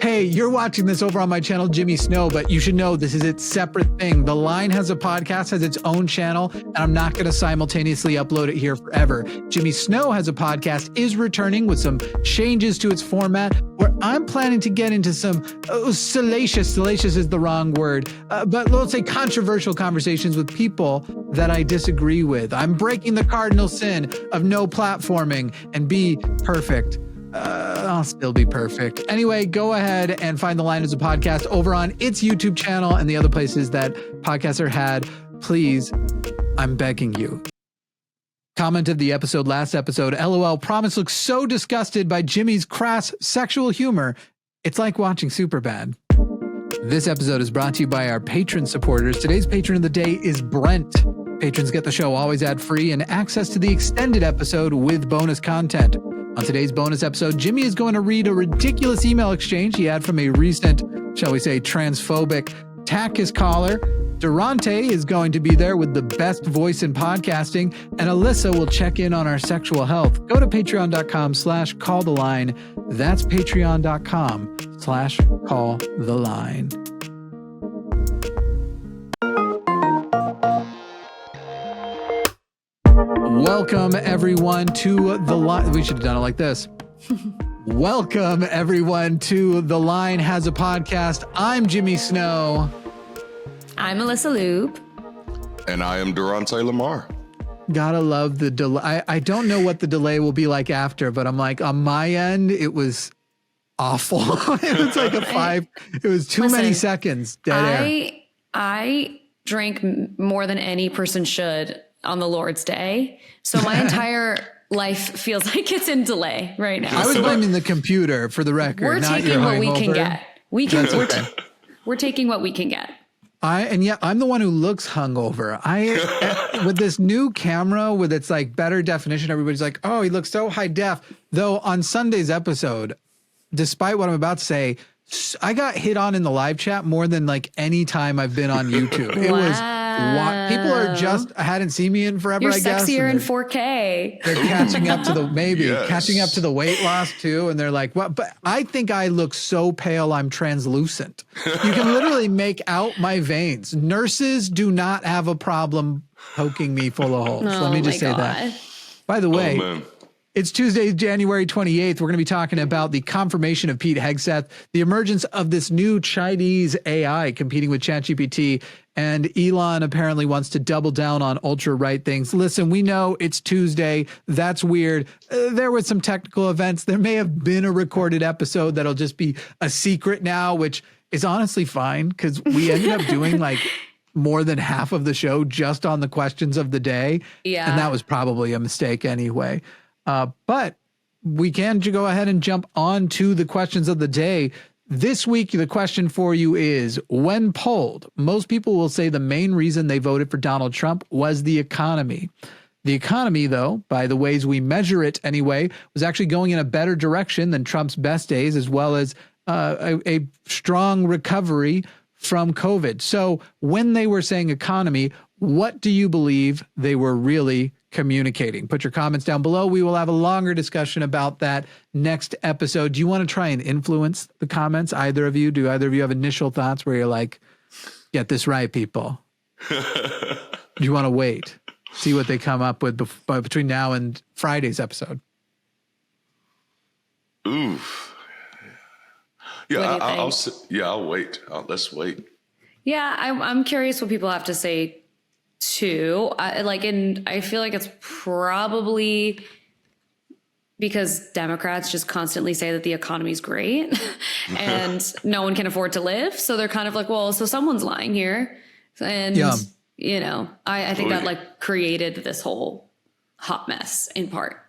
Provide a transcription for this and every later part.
Hey, you're watching this over on my channel, Jimmy Snow, but you should know this is its separate thing. The Line has a podcast, has its own channel, and I'm not going to simultaneously upload it here forever. Jimmy Snow has a podcast, is returning with some changes to its format, where I'm planning to get into some salacious is the wrong word, but let's say controversial conversations with people that I disagree with. I'm breaking the cardinal sin of no platforming and be perfect. I'll still be perfect. Anyway, go ahead and find The Line as a podcast over on its YouTube channel and the other places that podcasts are had. Please, I'm begging you. Comment of the episode, last episode, LOL, Promise looks so disgusted by Jimmy's crass sexual humor. It's like watching Superbad. This episode is brought to you by our patron supporters. Today's patron of the day is Brent. Patrons get the show always ad-free and access to the extended episode with bonus content. On today's bonus episode, Jimmy is going to read a ridiculous email exchange he had from a recent, shall we say, transphobic Takis caller. Darante is going to be there with the best voice in podcasting, and Alyssa will check in on our sexual health. Go to patreon.com/calltheline. That's patreon.com/calltheline. Welcome, everyone, to The Line. We should have done it like this. Welcome, everyone, to The Line Has a Podcast. I'm Jimmy Snow. I'm Alyssa Ljub. And I am Darante LaMar. Gotta love the delay. I don't know what the delay will be like after, but I'm like, on my end, it was awful. It was like it was too many seconds. Dead air. I drank more than any person should on the Lord's Day. So my entire life feels like it's in delay right now. I was blaming the computer, for the record. We're taking what we can get. We're taking what we can get. I'm the one who looks hungover. With this new camera with its like better definition, everybody's like, oh, he looks so high def. Though on Sunday's episode, despite what I'm about to say, I got hit on in the live chat more than like any time I've been on YouTube. It was people are just hadn't seen me in forever. You're I guess sexier in 4K. They're catching up to catching up to the weight loss too, and they're like, "What?" But I think I look so pale, I'm translucent. You can literally make out my veins. Nurses do not have a problem poking me full of holes. Let me just say that. By the way. It's Tuesday, January 28th. We're going to be talking about the confirmation of Pete Hegseth, the emergence of this new Chinese AI competing with ChatGPT, and Elon apparently wants to double down on ultra-right things. Listen, we know it's Tuesday. That's weird. There were some technical events. There may have been a recorded episode that'll just be a secret now, which is honestly fine because we ended up doing like more than half of the show just on the questions of the day. Yeah. And that was probably a mistake anyway. But we can go ahead and jump on to the questions of the day. This week, the question for you is, when polled, most people will say the main reason they voted for Donald Trump was the economy. The economy, though, by the ways we measure it anyway, was actually going in a better direction than Trump's best days, as well as a strong recovery from COVID. So when they were saying economy, what do you believe they were really communicating? Put your comments down below. We will have a longer discussion about that next episode. Do you want to try and influence the comments? Either of you? Do either of you have initial thoughts where you're like, get this right, people? Do you want to wait? See what they come up with between now and Friday's episode? Ooh. Yeah, I'll wait. Let's wait. Yeah, I'm curious what people have to say too. I feel like it's probably because Democrats just constantly say that the economy's great and no one can afford to live. So they're kind of like, well, so someone's lying here. And, you know, I think that like created this whole hot mess in part.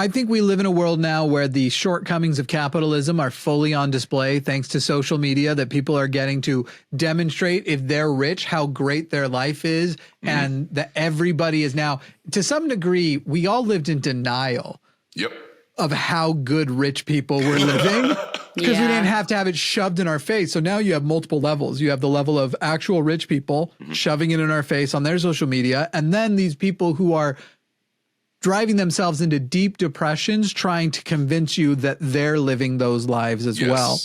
I think we live in a world now where the shortcomings of capitalism are fully on display thanks to social media, that people are getting to demonstrate, if they're rich, how great their life is, and that everybody is now, to some degree, we all lived in denial of how good rich people were living because we didn't have to have it shoved in our face. So now you have multiple levels. You have the level of actual rich people shoving it in our face on their social media, and then these people who are driving themselves into deep depressions, trying to convince you that they're living those lives as well.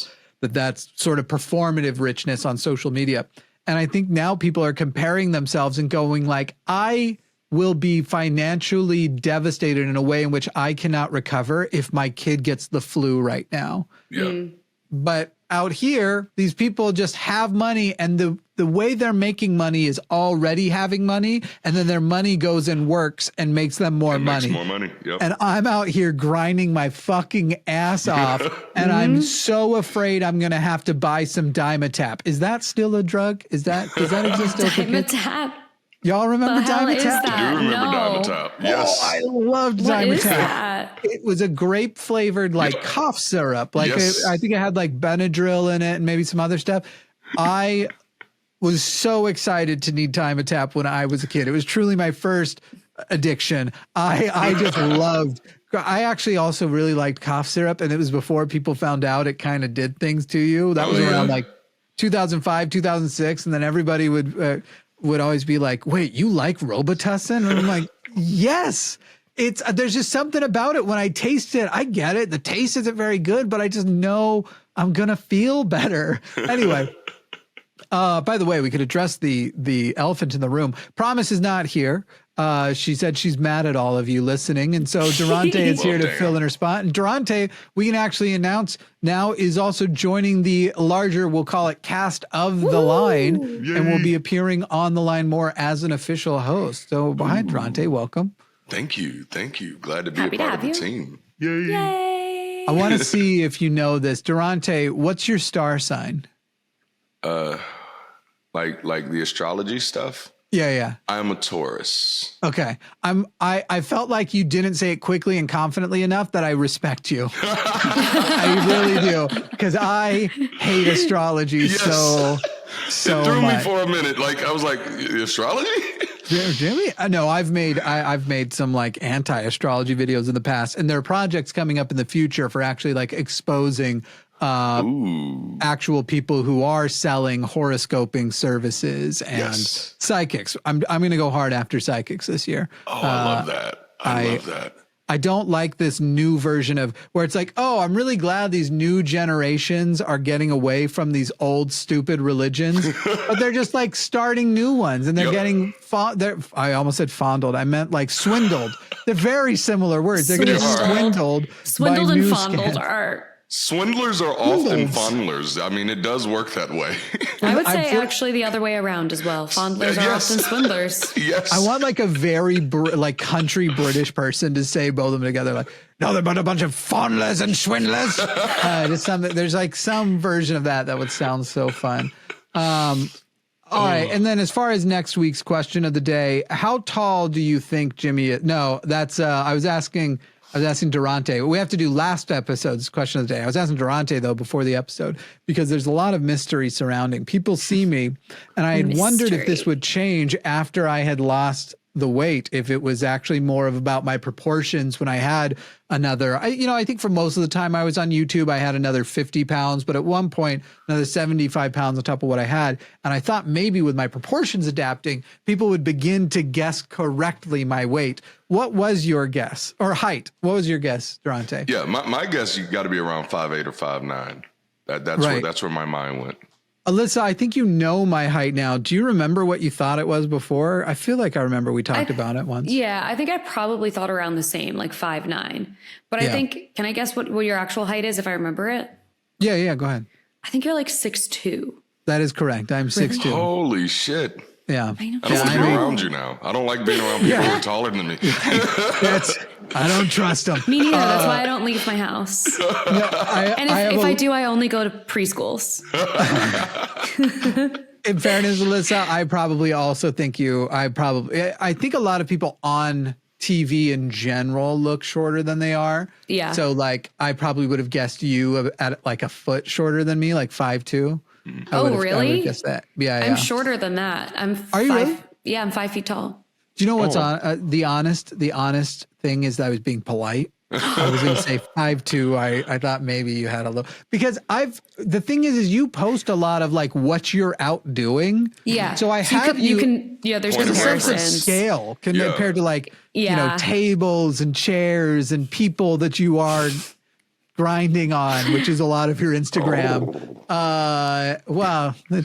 that's sort of performative richness on social media. And I think now people are comparing themselves and going like, I will be financially devastated in a way in which I cannot recover if my kid gets the flu right now. Yeah. But out here, these people just have money, and the way they're making money is already having money, and then their money goes and works and makes them more money. Makes more money. Yep. And I'm out here grinding my fucking ass off, and I'm so afraid I'm gonna have to buy some Dimetap. Is that still a drug? Does that exist still? Dimetap. Y'all remember The hell is Dimetap? that? I do remember No. Dimetap. Yes. Oh, I loved What Dimetap. is that? It was a grape flavored like cough syrup. Like Yes. I think it had like Benadryl in it and maybe some other stuff. I was so excited to need Dimetap when I was a kid. It was truly my first addiction. I just loved. I actually also really liked cough syrup, and it was before people found out it kind of did things to you. That was around like 2005, 2006, and then everybody would always be like, wait, you like Robitussin? And I'm like, yes. There's just something about it when I taste it. I get it. The taste isn't very good, but I just know I'm going to feel better. Anyway, by the way, we could address the elephant in the room. Promise is not here. She said she's mad at all of you listening. And so Darante is here to fill in her spot. And Darante, we can actually announce now, is also joining the larger, we'll call it cast of the line, and will be appearing on the line more as an official host. So behind Darante, welcome. Thank you. Thank you. Glad to be Happy a to part of have the you. team. Yay. I want to see if you know this. Darante, what's your star sign? Like the astrology stuff. Yeah. I'm a Taurus. Okay. I felt like you didn't say it quickly and confidently enough that I respect you. I really do. Because I hate astrology Yes. so It threw much. me for a minute. Like I was like, astrology? Jimmy? No, I've made some like anti-astrology videos in the past, and there are projects coming up in the future for actually like exposing actual people who are selling horoscoping services and psychics. I'm going to go hard after psychics this year. Oh, I love that. I love that. I don't like this new version of where it's like, oh, I'm really glad these new generations are getting away from these old stupid religions, but they're just like starting new ones, and they're getting I almost said fondled. I meant like swindled. They're very similar words. They're getting swindled. Swindled by and new fondled scams. are. Swindlers are often fondlers. I mean, it does work that way. I would say actually the other way around as well. Fondlers are often swindlers. Yes. I want like a very like country British person to say both of them together. Like, no, they're but a bunch of fondlers and swindlers. There's like some version of that would sound so fun. All right. And then as far as next week's question of the day, how tall do you think Jimmy is? No, that's I was asking Darante. We have to do last episode's question of the day. I was asking Darante, though, before the episode, because there's a lot of mystery surrounding. People see me, and I had wondered if this would change after I had lost the weight, if it was actually more of about my proportions when I had another, I think for most of the time I was on YouTube, I had another 50 pounds, but at one point, another 75 pounds on top of what I had. And I thought maybe with my proportions adapting, people would begin to guess correctly my weight. What was your guess? Or height? What was your guess, Darante? Yeah, my guess, you got to be around 5'8" or 5'9". That's where my mind went. Alyssa, I think you know my height now. Do you remember what you thought it was before? I feel like I remember we talked about it once. Yeah, I think I probably thought around the same, like 5'9". But I think, can I guess what your actual height is if I remember it? Yeah, go ahead. I think you're like 6'2". That is correct. I'm 6'2". Holy shit. Yeah. I know. I don't want to be around you now. I don't like being around people who are taller than me. I don't trust them. Me neither. That's why I don't leave my house. And if I do, I only go to preschools. In fairness, Alyssa, I probably also think I think a lot of people on TV in general look shorter than they are. Yeah. So like, I probably would have guessed you at like a foot shorter than me, like 5'2". Oh, really? I would guess that. Yeah. I'm shorter than that. Are you really? Yeah, I'm 5 feet tall. Do you know what's on the honest thing is that I was being polite. I was going to say 5'2". I thought maybe you had a little, because the thing is you post a lot of like what you're out doing. Yeah. So there's there's a sense of scale compared to like, tables and chairs and people that you are grinding on, which is a lot of your Instagram. Well, I'm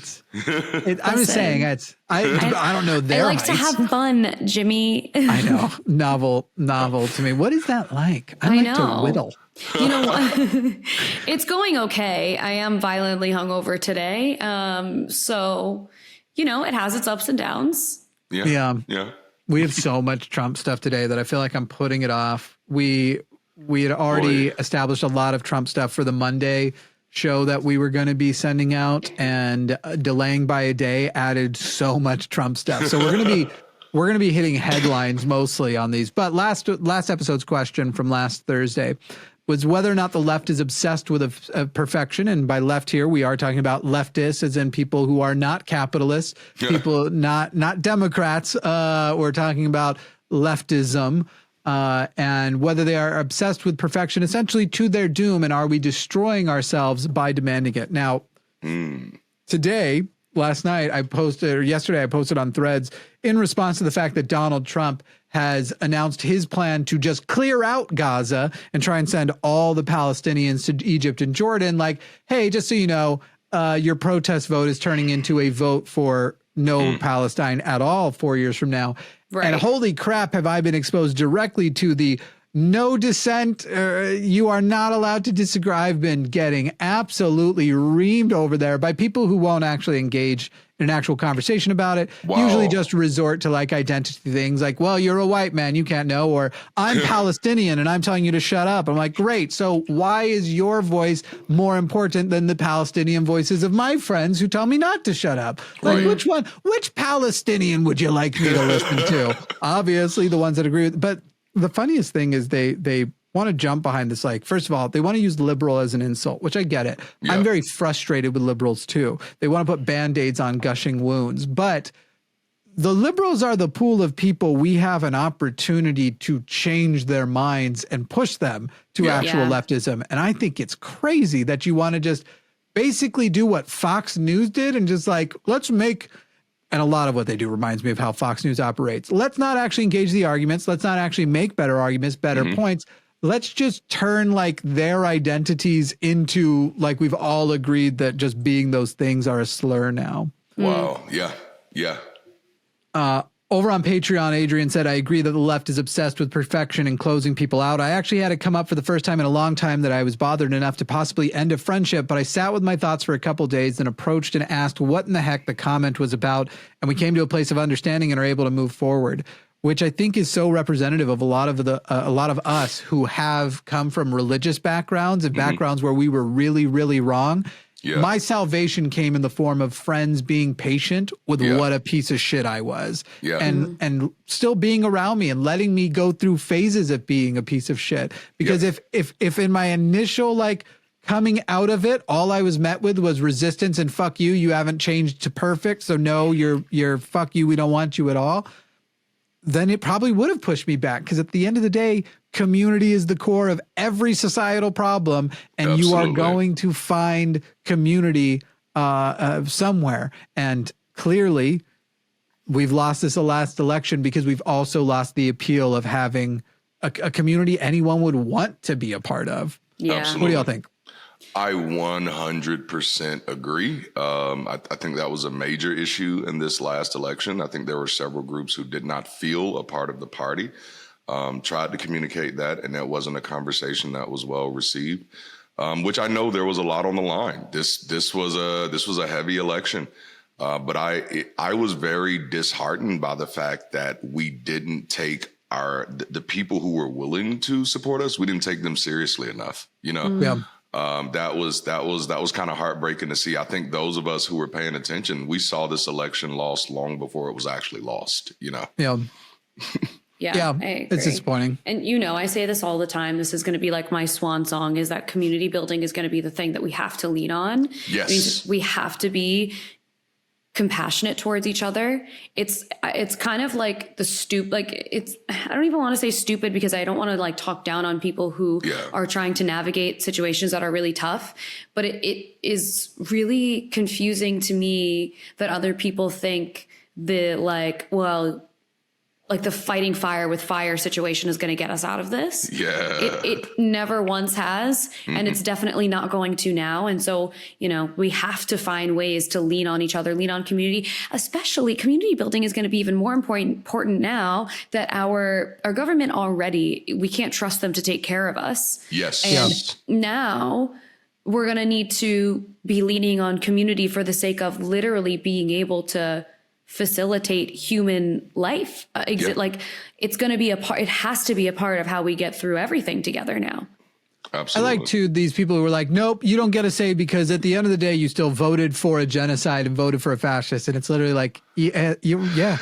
just saying I don't know their I like heights. to have fun, Jimmy. I know. Novel to me. What is that like? I like to whittle. You know what? It's going okay. I am violently hungover today. So, it has its ups and downs. Yeah. We have so much Trump stuff today that I feel like I'm putting it off. We had already established a lot of Trump stuff for the Monday show that we were going to be sending out, and delaying by a day added so much Trump stuff. So we're going to be hitting headlines mostly on these. But last episode's question from last Thursday was whether or not the left is obsessed with a perfection. And by left here, we are talking about leftists, as in people who are not capitalists, people not Democrats. We're talking about leftism. And whether they are obsessed with perfection, essentially to their doom, and are we destroying ourselves by demanding it? Now, yesterday I posted on Threads in response to the fact that Donald Trump has announced his plan to just clear out Gaza and try and send all the Palestinians to Egypt and Jordan. Like, hey, just so you know, your protest vote is turning into a vote for no Palestine at all 4 years from now. Right. And holy crap, have I been exposed directly to the no dissent. You are not allowed to disagree. I've been getting absolutely reamed over there by people who won't actually engage in an actual conversation about it. Wow. Usually just resort to like identity things like, well, you're a white man, you can't know, or I'm Palestinian and I'm telling you to shut up. I'm like, great. So why is your voice more important than the Palestinian voices of my friends who tell me not to shut up? Like, right. Which Palestinian would you like me to listen to? Obviously the ones that agree with, but the funniest thing is they want to jump behind this. Like, first of all, they want to use liberal as an insult, which I get it. Yeah. I'm very frustrated with liberals too. They want to put Band-Aids on gushing wounds, but the liberals are the pool of people we have an opportunity to change their minds and push them to actual leftism. And I think it's crazy that you want to just basically do what Fox News did and just like, let's make... And a lot of what they do reminds me of how Fox News operates. Let's not actually engage the arguments. Let's not actually make better arguments, better points. Let's just turn like their identities into like we've all agreed that just being those things are a slur now. Wow. Yeah. Yeah. Over on Patreon, Adrian said, I agree that the left is obsessed with perfection and closing people out. I actually had it come up for the first time in a long time that I was bothered enough to possibly end a friendship, but I sat with my thoughts for a couple days, then approached and asked what in the heck the comment was about, and we came to a place of understanding and are able to move forward, which I think is so representative of a lot of us who have come from religious backgrounds and backgrounds where we were really, really wrong. Yeah. My salvation came in the form of friends being patient with what a piece of shit I was, and still being around me and letting me go through phases of being a piece of shit. Because if in my initial like coming out of it, all I was met with was resistance and fuck you, you haven't changed to perfect, so no, you're fuck you, we don't want you at all, then it probably would have pushed me back. Because at the end of the day, community is the core of every societal problem, and you are going to find community somewhere. And clearly, we've lost this last election because we've also lost the appeal of having a community anyone would want to be a part of. Yeah. Absolutely. What do y'all think? I 100% agree. I think that was a major issue in this last election. I think there were several groups who did not feel a part of the party. Tried to communicate that, and that wasn't a conversation that was well received. Which I know there was a lot on the line. This was a heavy election, but I was very disheartened by the fact that we didn't take the people who were willing to support us. We didn't take them seriously enough. You know. Yeah. That was kind of heartbreaking to see. I think those of us who were paying attention, we saw this election lost long before it was actually lost. You know. Yeah. Yeah, it's disappointing. And I say this all the time. This is going to be like my swan song, is that community building is going to be the thing that we have to lean on. Yes. We have to be compassionate towards each other. It's kind of like I don't even want to say stupid, because I don't want to like talk down on people who are trying to navigate situations that are really tough. But it is really confusing to me that other people think that like, well, like the fighting fire with fire situation is going to get us out of this. Yeah. It never once has, and it's definitely not going to now. And so, we have to find ways to lean on each other, lean on community, especially community building is going to be even more important now that our government already, we can't trust them to take care of us. Yes. And now we're going to need to be leaning on community for the sake of literally being able to facilitate human life. Like it's going to be it has to be a part of how we get through everything together now. Absolutely. I like these people who were like, nope, you don't get a say because at the end of the day, you still voted for a genocide and voted for a fascist. And it's literally like, yeah.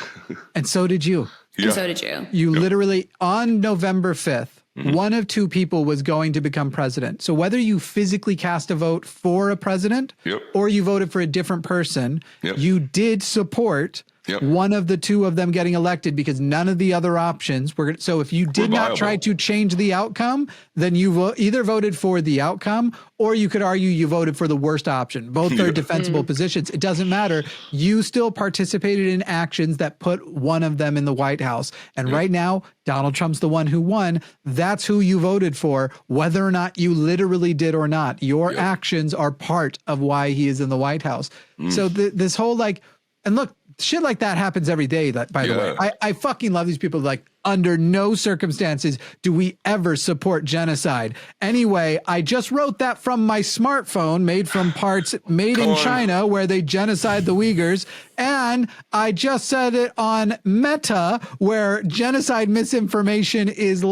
And so did you. And so did you. You literally, on November 5th, one of two people was going to become president. So whether you physically cast a vote for a president or you voted for a different person, you did support one of the two of them getting elected because none of the other options were. So if you did not try to change the outcome, then you either voted for the outcome or you could argue you voted for the worst option. Both are defensible positions. It doesn't matter. You still participated in actions that put one of them in the White House. And right now, Donald Trump's the one who won. That's who you voted for, whether or not you literally did or not. Your actions are part of why he is in the White House. So this whole and look, shit like that happens every day, by the way. I fucking love these people. Like, under no circumstances do we ever support genocide. Anyway, I just wrote that from my smartphone, made from parts made in China, where they genocide the Uyghurs. And I just said it on Meta, where genocide misinformation is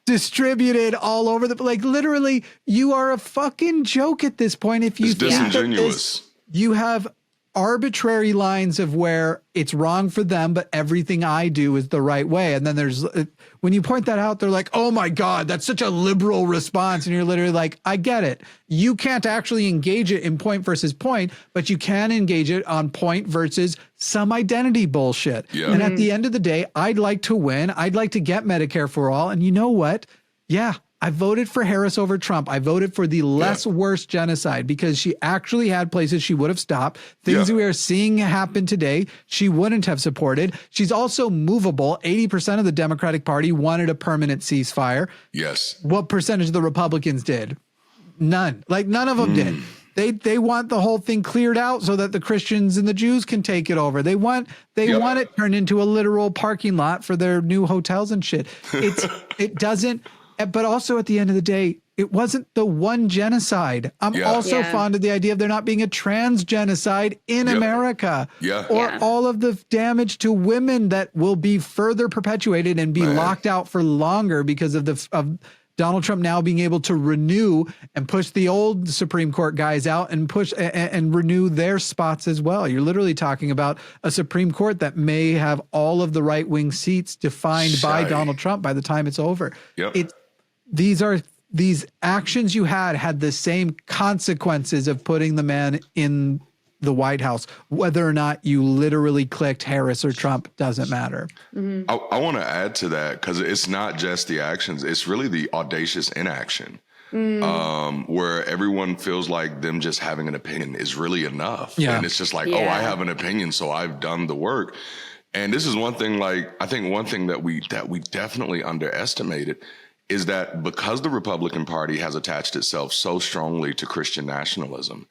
distributed all over literally, you are a fucking joke at this point. If you it's disingenuous. You have arbitrary lines of where it's wrong for them, but everything I do is the right way. And then there's, when you point that out, they're like, oh my God, that's such a liberal response. And you're literally like, I get it. You can't actually engage it in point versus point, but you can engage it on point versus some identity bullshit. Yeah. And at the end of the day, I'd like to win. I'd like to get Medicare for all. And you know what? Yeah. I voted for Harris over Trump. I voted for the less worse genocide because she actually had places she would have stopped. Things we are seeing happen today, she wouldn't have supported. She's also movable. 80% of the Democratic Party wanted a permanent ceasefire. Yes. What percentage of the Republicans did? None. None of them did. They want the whole thing cleared out so that the Christians and the Jews can take it over. They want it turned into a literal parking lot for their new hotels and shit. It doesn't. But also at the end of the day, it wasn't the one genocide. I'm also fond of the idea of there not being a trans genocide in America or all of the damage to women that will be further perpetuated and be locked out for longer because of Donald Trump now being able to renew and push the old Supreme Court guys out and push and renew their spots as well. You're literally talking about a Supreme Court that may have all of the right wing seats defined by Donald Trump by the time it's over. These actions you had the same consequences of putting the man in the White House. Whether or not you literally clicked Harris or Trump doesn't matter. I want to add to that because it's not just the actions. It's really the audacious inaction where everyone feels like them just having an opinion is really enough. And it's just like, I have an opinion, so I've done the work. And this is one thing, I think one thing that we definitely underestimated is that because the Republican Party has attached itself so strongly to Christian nationalism,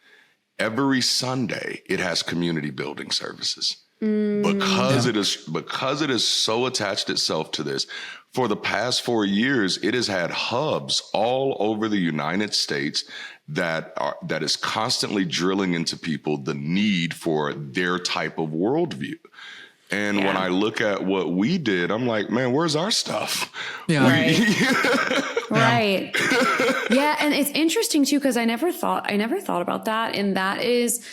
every Sunday it has community building services. Because it is so attached itself to this. For the past 4 years, it has had hubs all over the United States that is constantly drilling into people the need for their type of worldview. And when I look at what we did, I'm like, man, where's our stuff? Right. Yeah. And it's interesting too, because I never thought about that. And that is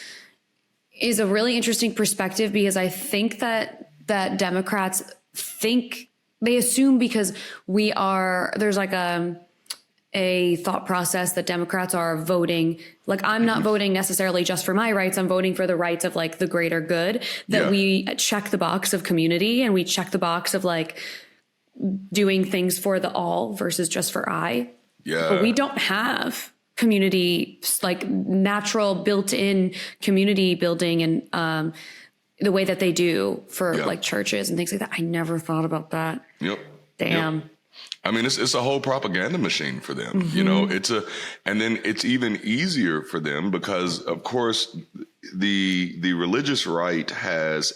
a really interesting perspective because I think that Democrats they assume because there's a thought process that Democrats are voting. I'm not voting necessarily just for my rights. I'm voting for the rights of the greater good, that we check the box of community and we check the box of doing things for the all versus just for I. But we don't have community, natural built-in community building and the way that they do for like churches and things like that. I never thought about that. Yep. Damn. Yep. I mean, it's a whole propaganda machine for them, you know, and then it's even easier for them because of course the religious right has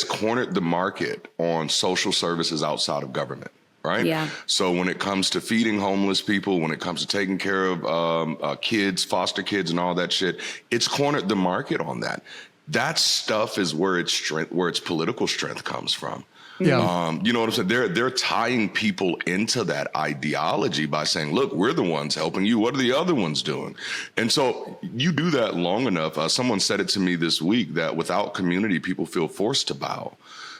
cornered the market on social services outside of government. Right. Yeah. So when it comes to feeding homeless people, when it comes to taking care of kids, foster kids and all that shit, it's cornered the market on that. That stuff is where its political strength comes from. Yeah. You know what I'm saying? They're tying people into that ideology by saying, look, we're the ones helping you. What are the other ones doing? And so you do that long enough. Someone said it to me this week that without community, people feel forced to bow.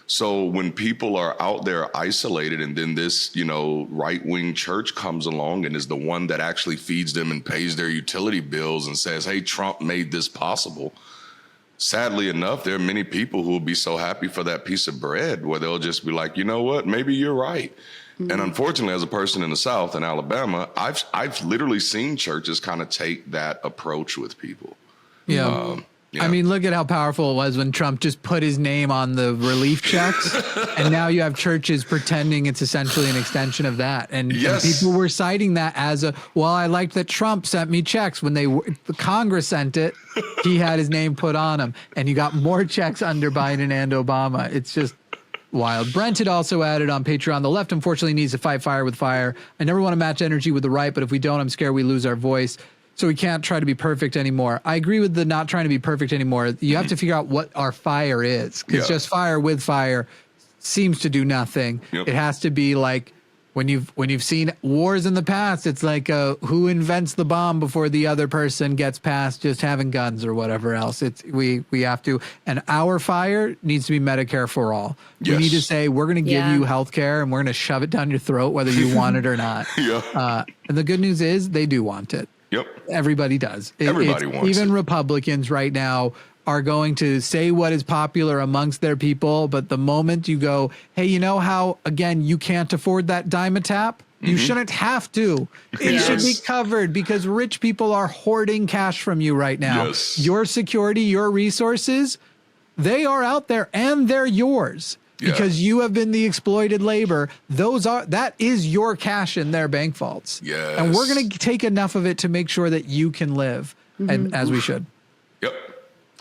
So when people are out there isolated and then this, you know, right-wing church comes along and is the one that actually feeds them and pays their utility bills and says, hey, Trump made this possible. Sadly enough, there are many people who will be so happy for that piece of bread where they'll just be like, you know what, maybe you're right. Mm-hmm. And unfortunately, as a person in the South in Alabama, I've literally seen churches kind of take that approach with people. Yeah. I mean, look at how powerful it was when Trump just put his name on the relief checks. And now you have churches pretending it's essentially an extension of that. And people were citing that as I liked that Trump sent me checks when the Congress sent it. He had his name put on them and you got more checks under Biden and Obama. It's just wild. Brent had also added on Patreon, the left unfortunately needs to fight fire with fire. I never want to match energy with the right, but if we don't, I'm scared we lose our voice. So we can't try to be perfect anymore. I agree with the not trying to be perfect anymore. You have to figure out what our fire is, because just fire with fire seems to do nothing. It has to be like when you've seen wars in the past, it's like who invents the bomb before the other person gets past just having guns or whatever else. We have to, and our fire needs to be Medicare for all. We need to say we're going to give you health care and we're going to shove it down your throat whether you want it or not. And the good news is they do want it. Yep. Everybody does. Everybody wants it. Even Republicans right now are going to say what is popular amongst their people. But the moment you go, hey, you know how, again, you can't afford that Dimetap? You shouldn't have to. It should be covered because rich people are hoarding cash from you right now. Your security, your resources, they are out there and they're yours. Because you have been the exploited labor. That is your cash in their bank vaults. And we're going to take enough of it to make sure that you can live, and as we should.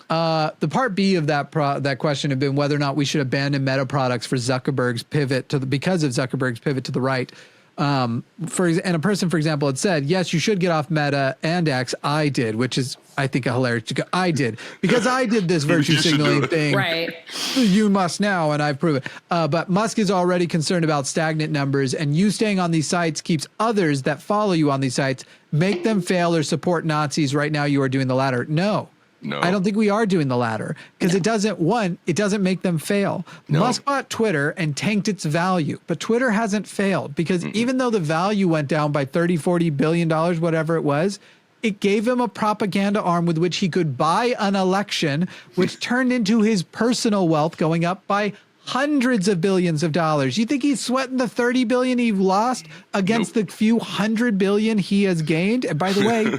The part B of that question had been whether or not we should abandon Meta products for Zuckerberg's pivot because of Zuckerberg's pivot to the right. And a person, for example, had said, yes, you should get off Meta and X. I did, which is, I think, a hilarious. I did because I did this virtue signaling thing. Right. You must now, and I've proven. But Musk is already concerned about stagnant numbers, and you staying on these sites keeps others that follow you on these sites make them fail or support Nazis. Right now, you are doing the latter. No, I don't think we are doing the latter because it doesn't make them fail. Musk bought Twitter and tanked its value, but Twitter hasn't failed because even though the value went down by $30-40 billion, whatever it was, it gave him a propaganda arm with which he could buy an election, which turned into his personal wealth going up by hundreds of billions of dollars. You think he's sweating the 30 billion he lost against the few $100 billion he has gained? And by the way,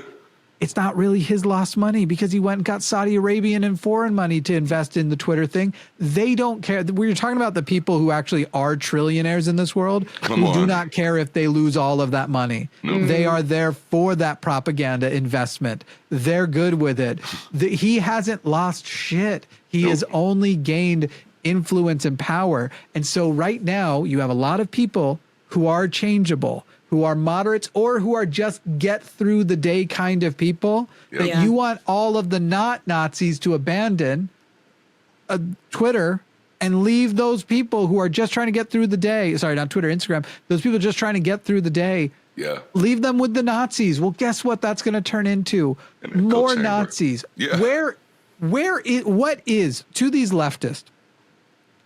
it's not really his lost money because he went and got Saudi Arabian and foreign money to invest in the Twitter thing. They don't care. We're talking about the people who actually are trillionaires in this world who do not care if they lose all of that money. They are there for that propaganda investment. They're good with it. He hasn't lost shit. He has only gained influence and power. And so right now you have a lot of people who are changeable, who are moderates, or who are just get through the day kind of people that you want all of the not Nazis to abandon Twitter and leave those people who are just trying to get through the day. Sorry, not Twitter, Instagram. Those people just trying to get through the day. Leave them with the Nazis. Well, guess what that's going to turn into? More Nazis. What is to these leftists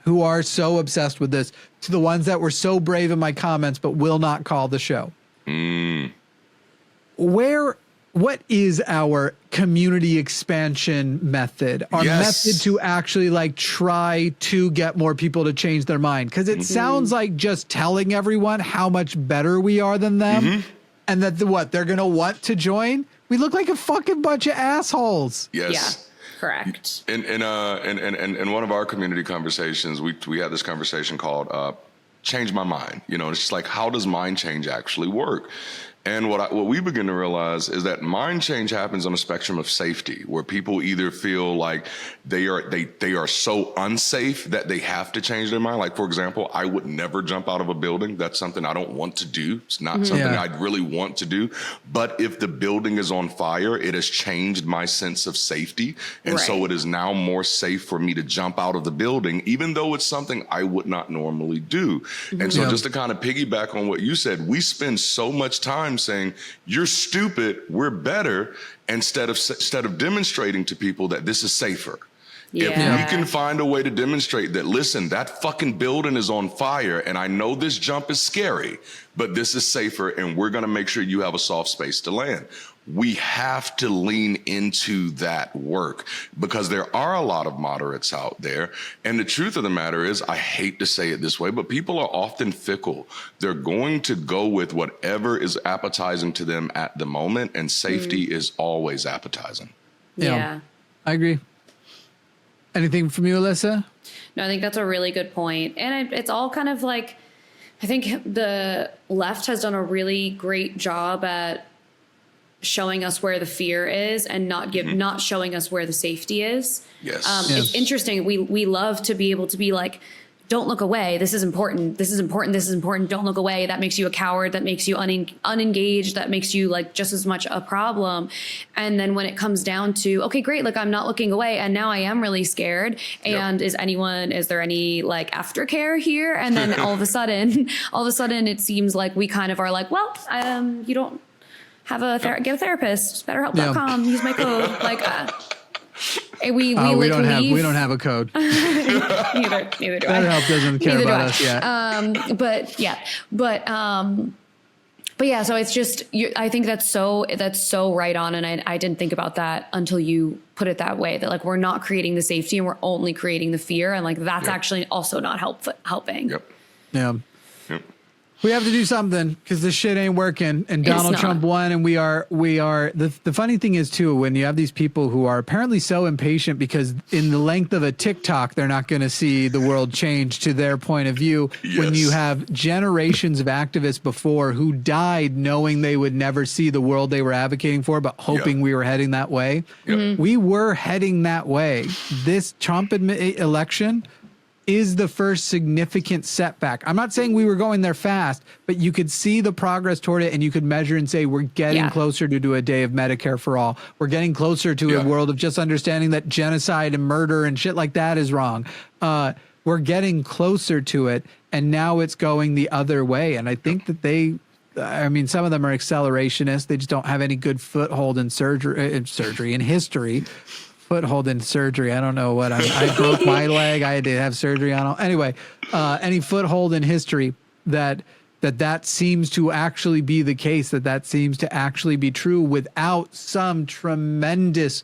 who are so obsessed with this, to the ones that were so brave in my comments but will not call the show. What is our community expansion method? Our method to actually try to get more people to change their mind? Because it sounds like just telling everyone how much better we are than them and that they're going to want to join. We look like a fucking bunch of assholes. Correct. In one of our community conversations, we had this conversation called change my mind. It's just like, how does mind change actually work? And what we begin to realize is that mind change happens on a spectrum of safety, where people either feel like they are so unsafe that they have to change their mind. Like, for example, I would never jump out of a building. That's something I don't want to do. It's not something I'd really want to do. But if the building is on fire, it has changed my sense of safety. And so it is now more safe for me to jump out of the building, even though it's something I would not normally do. And so just to kind of piggyback on what you said, we spend so much time saying, you're stupid, we're better, instead of demonstrating to people that this is safer. Yeah. If we can find a way to demonstrate that, listen, that fucking building is on fire, and I know this jump is scary, but this is safer, and we're going to make sure you have a soft space to land. We have to lean into that work, because there are a lot of moderates out there. And the truth of the matter is, I hate to say it this way, but people are often fickle. They're going to go with whatever is appetizing to them at the moment, and safety is always appetizing. Yeah, I agree. Anything from you, Alyssa? No, I think that's a really good point. And it's all kind of like, I think the left has done a really great job at showing us where the fear is and not showing us where the safety is. Yes. It's interesting. We love to be able to be like, don't look away. This is important. This is important. This is important. Don't look away. That makes you a coward. That makes you unengaged. That makes you like just as much a problem. And then when it comes down to, okay, great. Like, I'm not looking away, and now I am really scared. And is there any like aftercare here? And then all of a sudden it seems like we kind of are like, well, you don't have get a therapist, betterhelp.com, use my code. Like, we don't have a code. neither do I. BetterHelp doesn't care about us yet. But yeah, so it's just, I think that's so right on. And I didn't think about that until you put it that way, that like, we're not creating the safety and we're only creating the fear. And like, that's actually also not helping. Yep. Yeah. We have to do something, because this shit ain't working, and Donald Trump won, and we are the funny thing is too, when you have these people who are apparently so impatient because in the length of a TikTok they're not going to see the world change to their point of view. When you have generations of activists before who died knowing they would never see the world they were advocating for, but hoping we were heading that way. We were heading that way. This Trump election is the first significant setback. I'm not saying we were going there fast, but you could see the progress toward it, and you could measure and say, we're getting closer to do a day of Medicare for all. We're getting closer to a world of just understanding that genocide and murder and shit like that is wrong. We're getting closer to it, and now it's going the other way. And I think that some of them are accelerationists. They just don't have any good foothold in surgery in history. Foothold in surgery. I don't know what I broke my leg. I had to have surgery on. Anyway, any foothold in history that seems to actually be the case, that seems to actually be true without some tremendous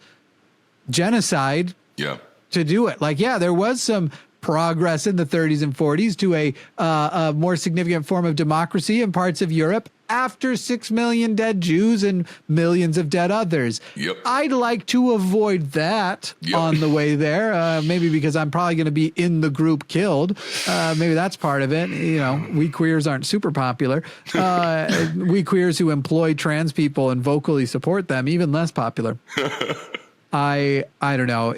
genocide to do it. Like, there was some progress in the 30s and 40s to a more significant form of democracy in parts of Europe after 6 million dead Jews and millions of dead others. I'd like to avoid that on the way there, maybe because I'm probably going to be in the group killed. Maybe that's part of it. We queers aren't super popular. We queers who employ trans people and vocally support them, even less popular. I don't know.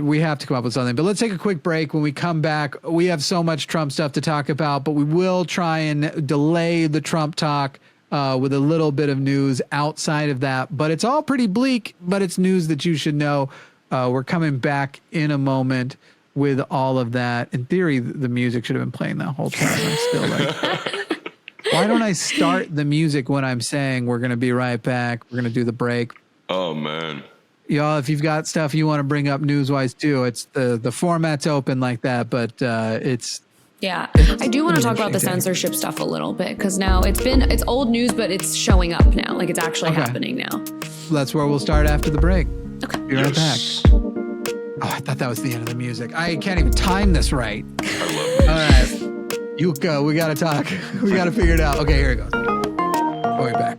We have to come up with something, but let's take a quick break. When we come back, we have so much Trump stuff to talk about, but we will try and delay the Trump talk with a little bit of news outside of that, but it's all pretty bleak, but it's news that you should know. We're coming back in a moment with all of that. In theory, the music should have been playing the whole time. I'm still like, why don't I start the music when I'm saying we're going to be right back? We're going to do the break. Oh man. Y'all, if you've got stuff you want to bring up news-wise too, it's the format's open like that, but it's... Yeah, I do want to talk about the censorship stuff a little bit, because now it's old news, but it's showing up now. Like, it's actually happening now. That's where we'll start after the break. Okay. Be right back. Oh, I thought that was the end of the music. I can't even time this right. I love this. All right. You go. We got to talk. We got to figure it out. Okay, here it goes. Going back.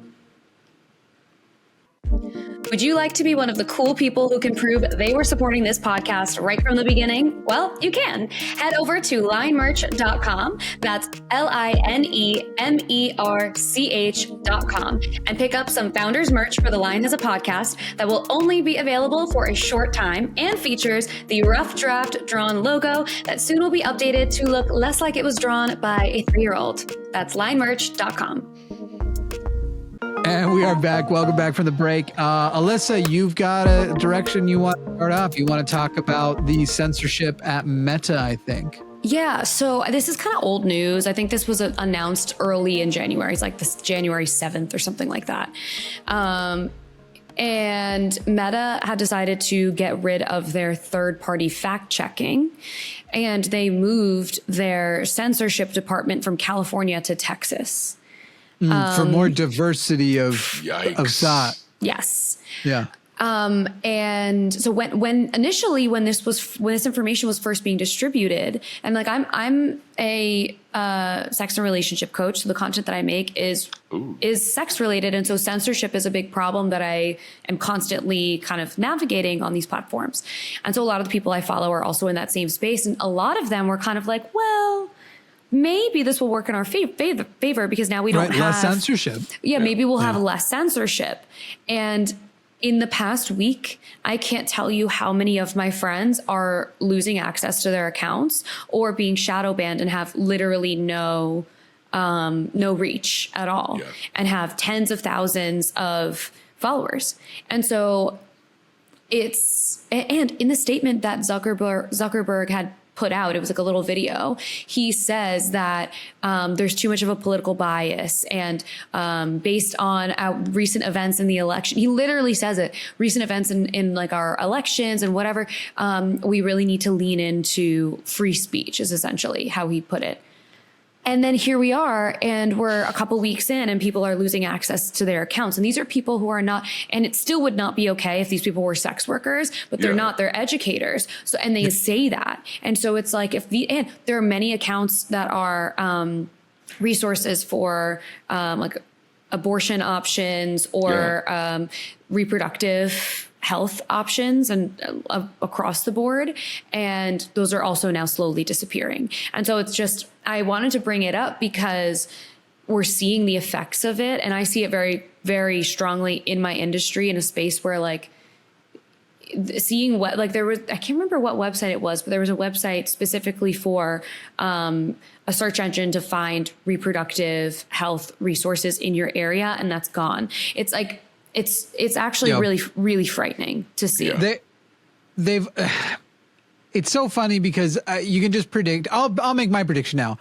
Would you like to be one of the cool people who can prove they were supporting this podcast right from the beginning? Well, you can. Head over to linemerch.com. That's linemerch.com and pick up some Founders merch for The Line Has a Podcast that will only be available for a short time and features the rough draft drawn logo that soon will be updated to look less like it was drawn by a 3-year-old. That's linemerch.com. And we are back. Welcome back from the break. Alyssa, you've got a direction you want to start off. You want to talk about the censorship at Meta, I think. Yeah, so this is kind of old news. I think this was announced early in January. It's like this January 7th or something like that. And Meta had decided to get rid of their third-party fact-checking, and they moved their censorship department from California to Texas. For more diversity of thought. Yes. Yeah. And so when this information was first being distributed, and like I'm a sex and relationship coach, so the content that I make is sex related, and so censorship is a big problem that I am constantly kind of navigating on these platforms. And so a lot of the people I follow are also in that same space, and a lot of them were kind of like, well, maybe this will work in our favor because now we don't have less censorship. Yeah, maybe we'll have less censorship. And in the past week, I can't tell you how many of my friends are losing access to their accounts or being shadow banned and have literally no reach at all, and have tens of thousands of followers. And so and in the statement that Zuckerberg had put out, it was like a little video, he says that there's too much of a political bias, and based on recent events in the election, he literally says it, recent events in like our elections and whatever, we really need to lean into free speech is essentially how he put it. And then here we are, and we're a couple weeks in, and people are losing access to their accounts. And these are people who are not, and it still would not be okay if these people were sex workers, but they're not, they're educators. So, and they say that. And so it's like, and there are many accounts that are resources for like abortion options or reproductive health options and across the board. And those are also now slowly disappearing. And so it's just, I wanted to bring it up because we're seeing the effects of it. And I see it very, very strongly in my industry, in a space where like seeing what, like there was, I can't remember what website it was, but there was a website specifically for a search engine to find reproductive health resources in your area. And that's gone. It's like, it's actually really, really frightening to see. They've it's so funny because you can just predict. I'll make my prediction now.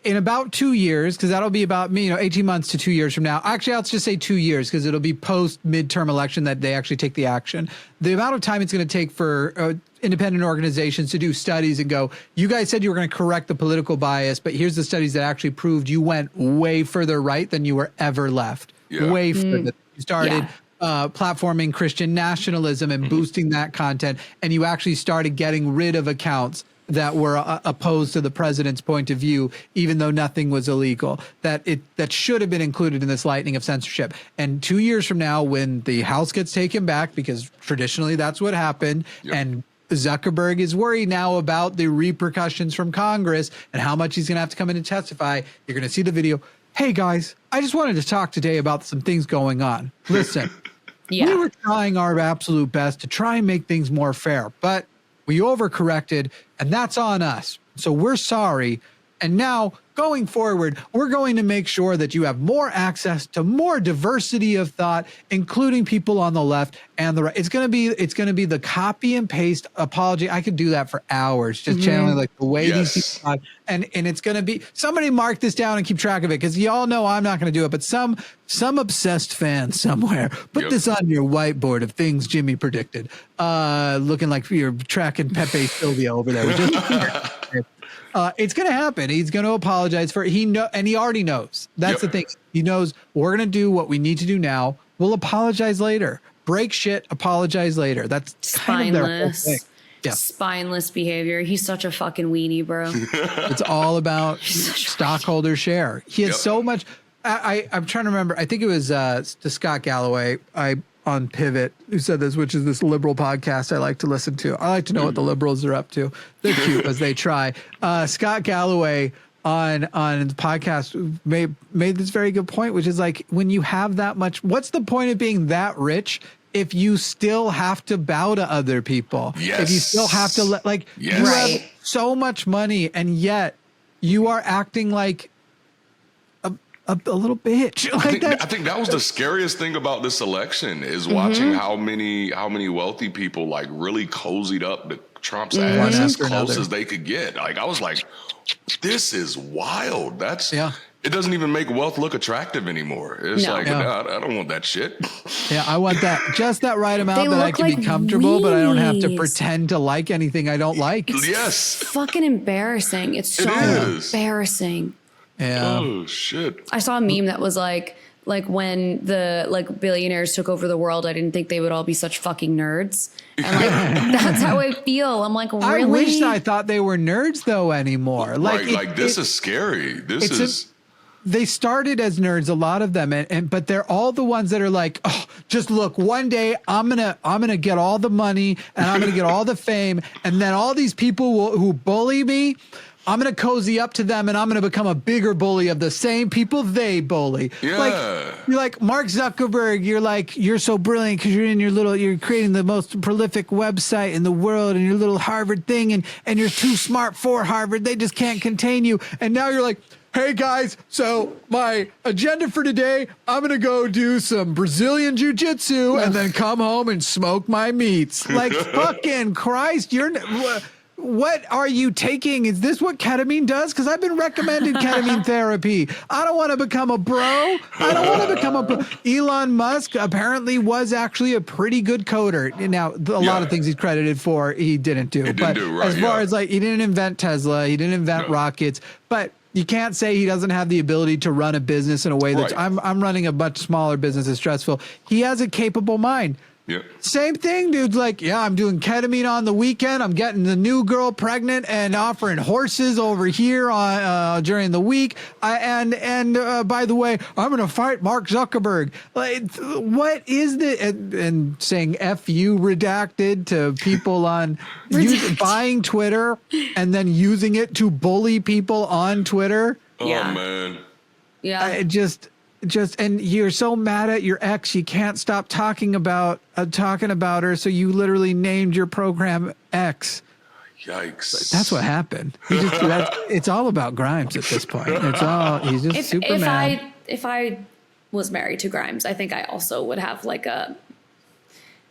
In about 2 years, because that'll be about 18 months to 2 years from now. Actually, I'll just say 2 years because it'll be post midterm election that they actually take the action. The amount of time it's going to take for independent organizations to do studies and go, you guys said you were going to correct the political bias, but here's the studies that actually proved you went way further right than you were ever left. Way further. You started platforming Christian nationalism and boosting that content, and you actually started getting rid of accounts that were opposed to the president's point of view, even though nothing was illegal. That should have been included in this lightning of censorship. And 2 years from now, when the House gets taken back, because traditionally that's what happened, and Zuckerberg is worried now about the repercussions from Congress and how much he's going to have to come in and testify, you're going to see the video. Hey guys, I just wanted to talk today about some things going on. Listen, we were trying our absolute best to try and make things more fair, but we overcorrected, and that's on us. So we're sorry. And now, going forward, we're going to make sure that you have more access to more diversity of thought, including people on the left and the right. It's going to be the copy and paste apology. I could do that for hours, just channeling like the way these people talk. And it's going to be, somebody mark this down and keep track of it, because y'all know I'm not going to do it, but some obsessed fan somewhere put this on your whiteboard of things Jimmy predicted, looking like you're tracking Pepe Silvia over there. It's going to happen. He's going to apologize for it. And he already knows. That's the thing. He knows we're going to do what we need to do now. We'll apologize later. Break shit, apologize later. That's kind of their whole thing. Yeah. Spineless behavior. He's such a fucking weenie, bro. It's all about stockholder share. He has so much. I'm trying to remember. I think it was to Scott Galloway. I on Pivot who said this, which is this liberal podcast I like to listen to. I like to know what the liberals are up to. They're cute as they try. Scott Galloway on the podcast made this very good point, which is like, when you have that much, what's the point of being that rich if you still have to bow to other people? Yes. If you still have to you Right. have so much money and yet you are acting like a little bitch. I think that was the scariest thing about this election is watching how many wealthy people like really cozied up to Trump's ass as close as they could get. Like, I was like, this is wild. It doesn't even make wealth look attractive anymore. It's I don't want that shit. Yeah, I want just that right amount that I can be comfortable, but I don't have to pretend to like anything I don't like. Yes. Fucking embarrassing. It's so embarrassing. Yeah. Oh shit. I saw a meme that was like when the billionaires took over the world, I didn't think they would all be such fucking nerds. And that's how I feel. I'm like, really? I wish I thought they were nerds though anymore. This is scary. They started as nerds, a lot of them, but they're all the ones that are like, oh, just look, one day I'm gonna get all the money and I'm gonna get all the fame, and then all these people who bully me, I'm going to cozy up to them and I'm going to become a bigger bully of the same people they bully. Yeah. You're like Mark Zuckerberg. You're so brilliant because you're creating the most prolific website in the world and your little Harvard thing and you're too smart for Harvard. They just can't contain you. And now you're like, hey guys, so my agenda for today, I'm going to go do some Brazilian jiu-jitsu and then come home and smoke my meats. Like, fucking Christ, what are you taking? Is this what ketamine does? Because I've been recommended ketamine therapy. I don't want to become a bro. I don't want to become a bro. Elon Musk apparently was actually a pretty good coder. Now, a lot of things he's credited for, he didn't do. As far as he didn't invent Tesla, he didn't invent rockets, but you can't say he doesn't have the ability to run a business in a way that's, I'm running a much smaller business, it's stressful. He has a capable mind. Yeah. Same thing, dude's like, yeah, I'm doing ketamine on the weekend. I'm getting the new girl pregnant and offering horses over here on during the week. And by the way, I'm going to fight Mark Zuckerberg. Like, what is the and saying F you redacted to people on buying Twitter and then using it to bully people on Twitter? Yeah. Oh man. Yeah. And you're so mad at your ex, you can't stop talking about her. So you literally named your program X. Yikes! That's what happened. It's all about Grimes at this point. He's just super mad. If I was married to Grimes, I think I also would have like a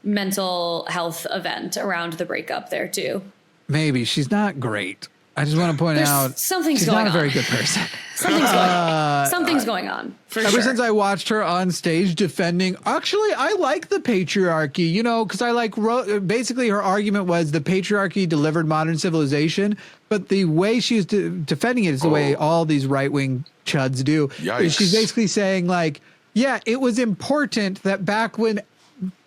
mental health event around the breakup there too. Maybe she's not great. I just want to point out she's not a very good person. Something's going on. Ever since I watched her on stage defending, actually, I like the patriarchy, because basically her argument was the patriarchy delivered modern civilization, but the way she was defending it is the way all these right-wing chuds do. Yikes. She's basically saying it was important that back when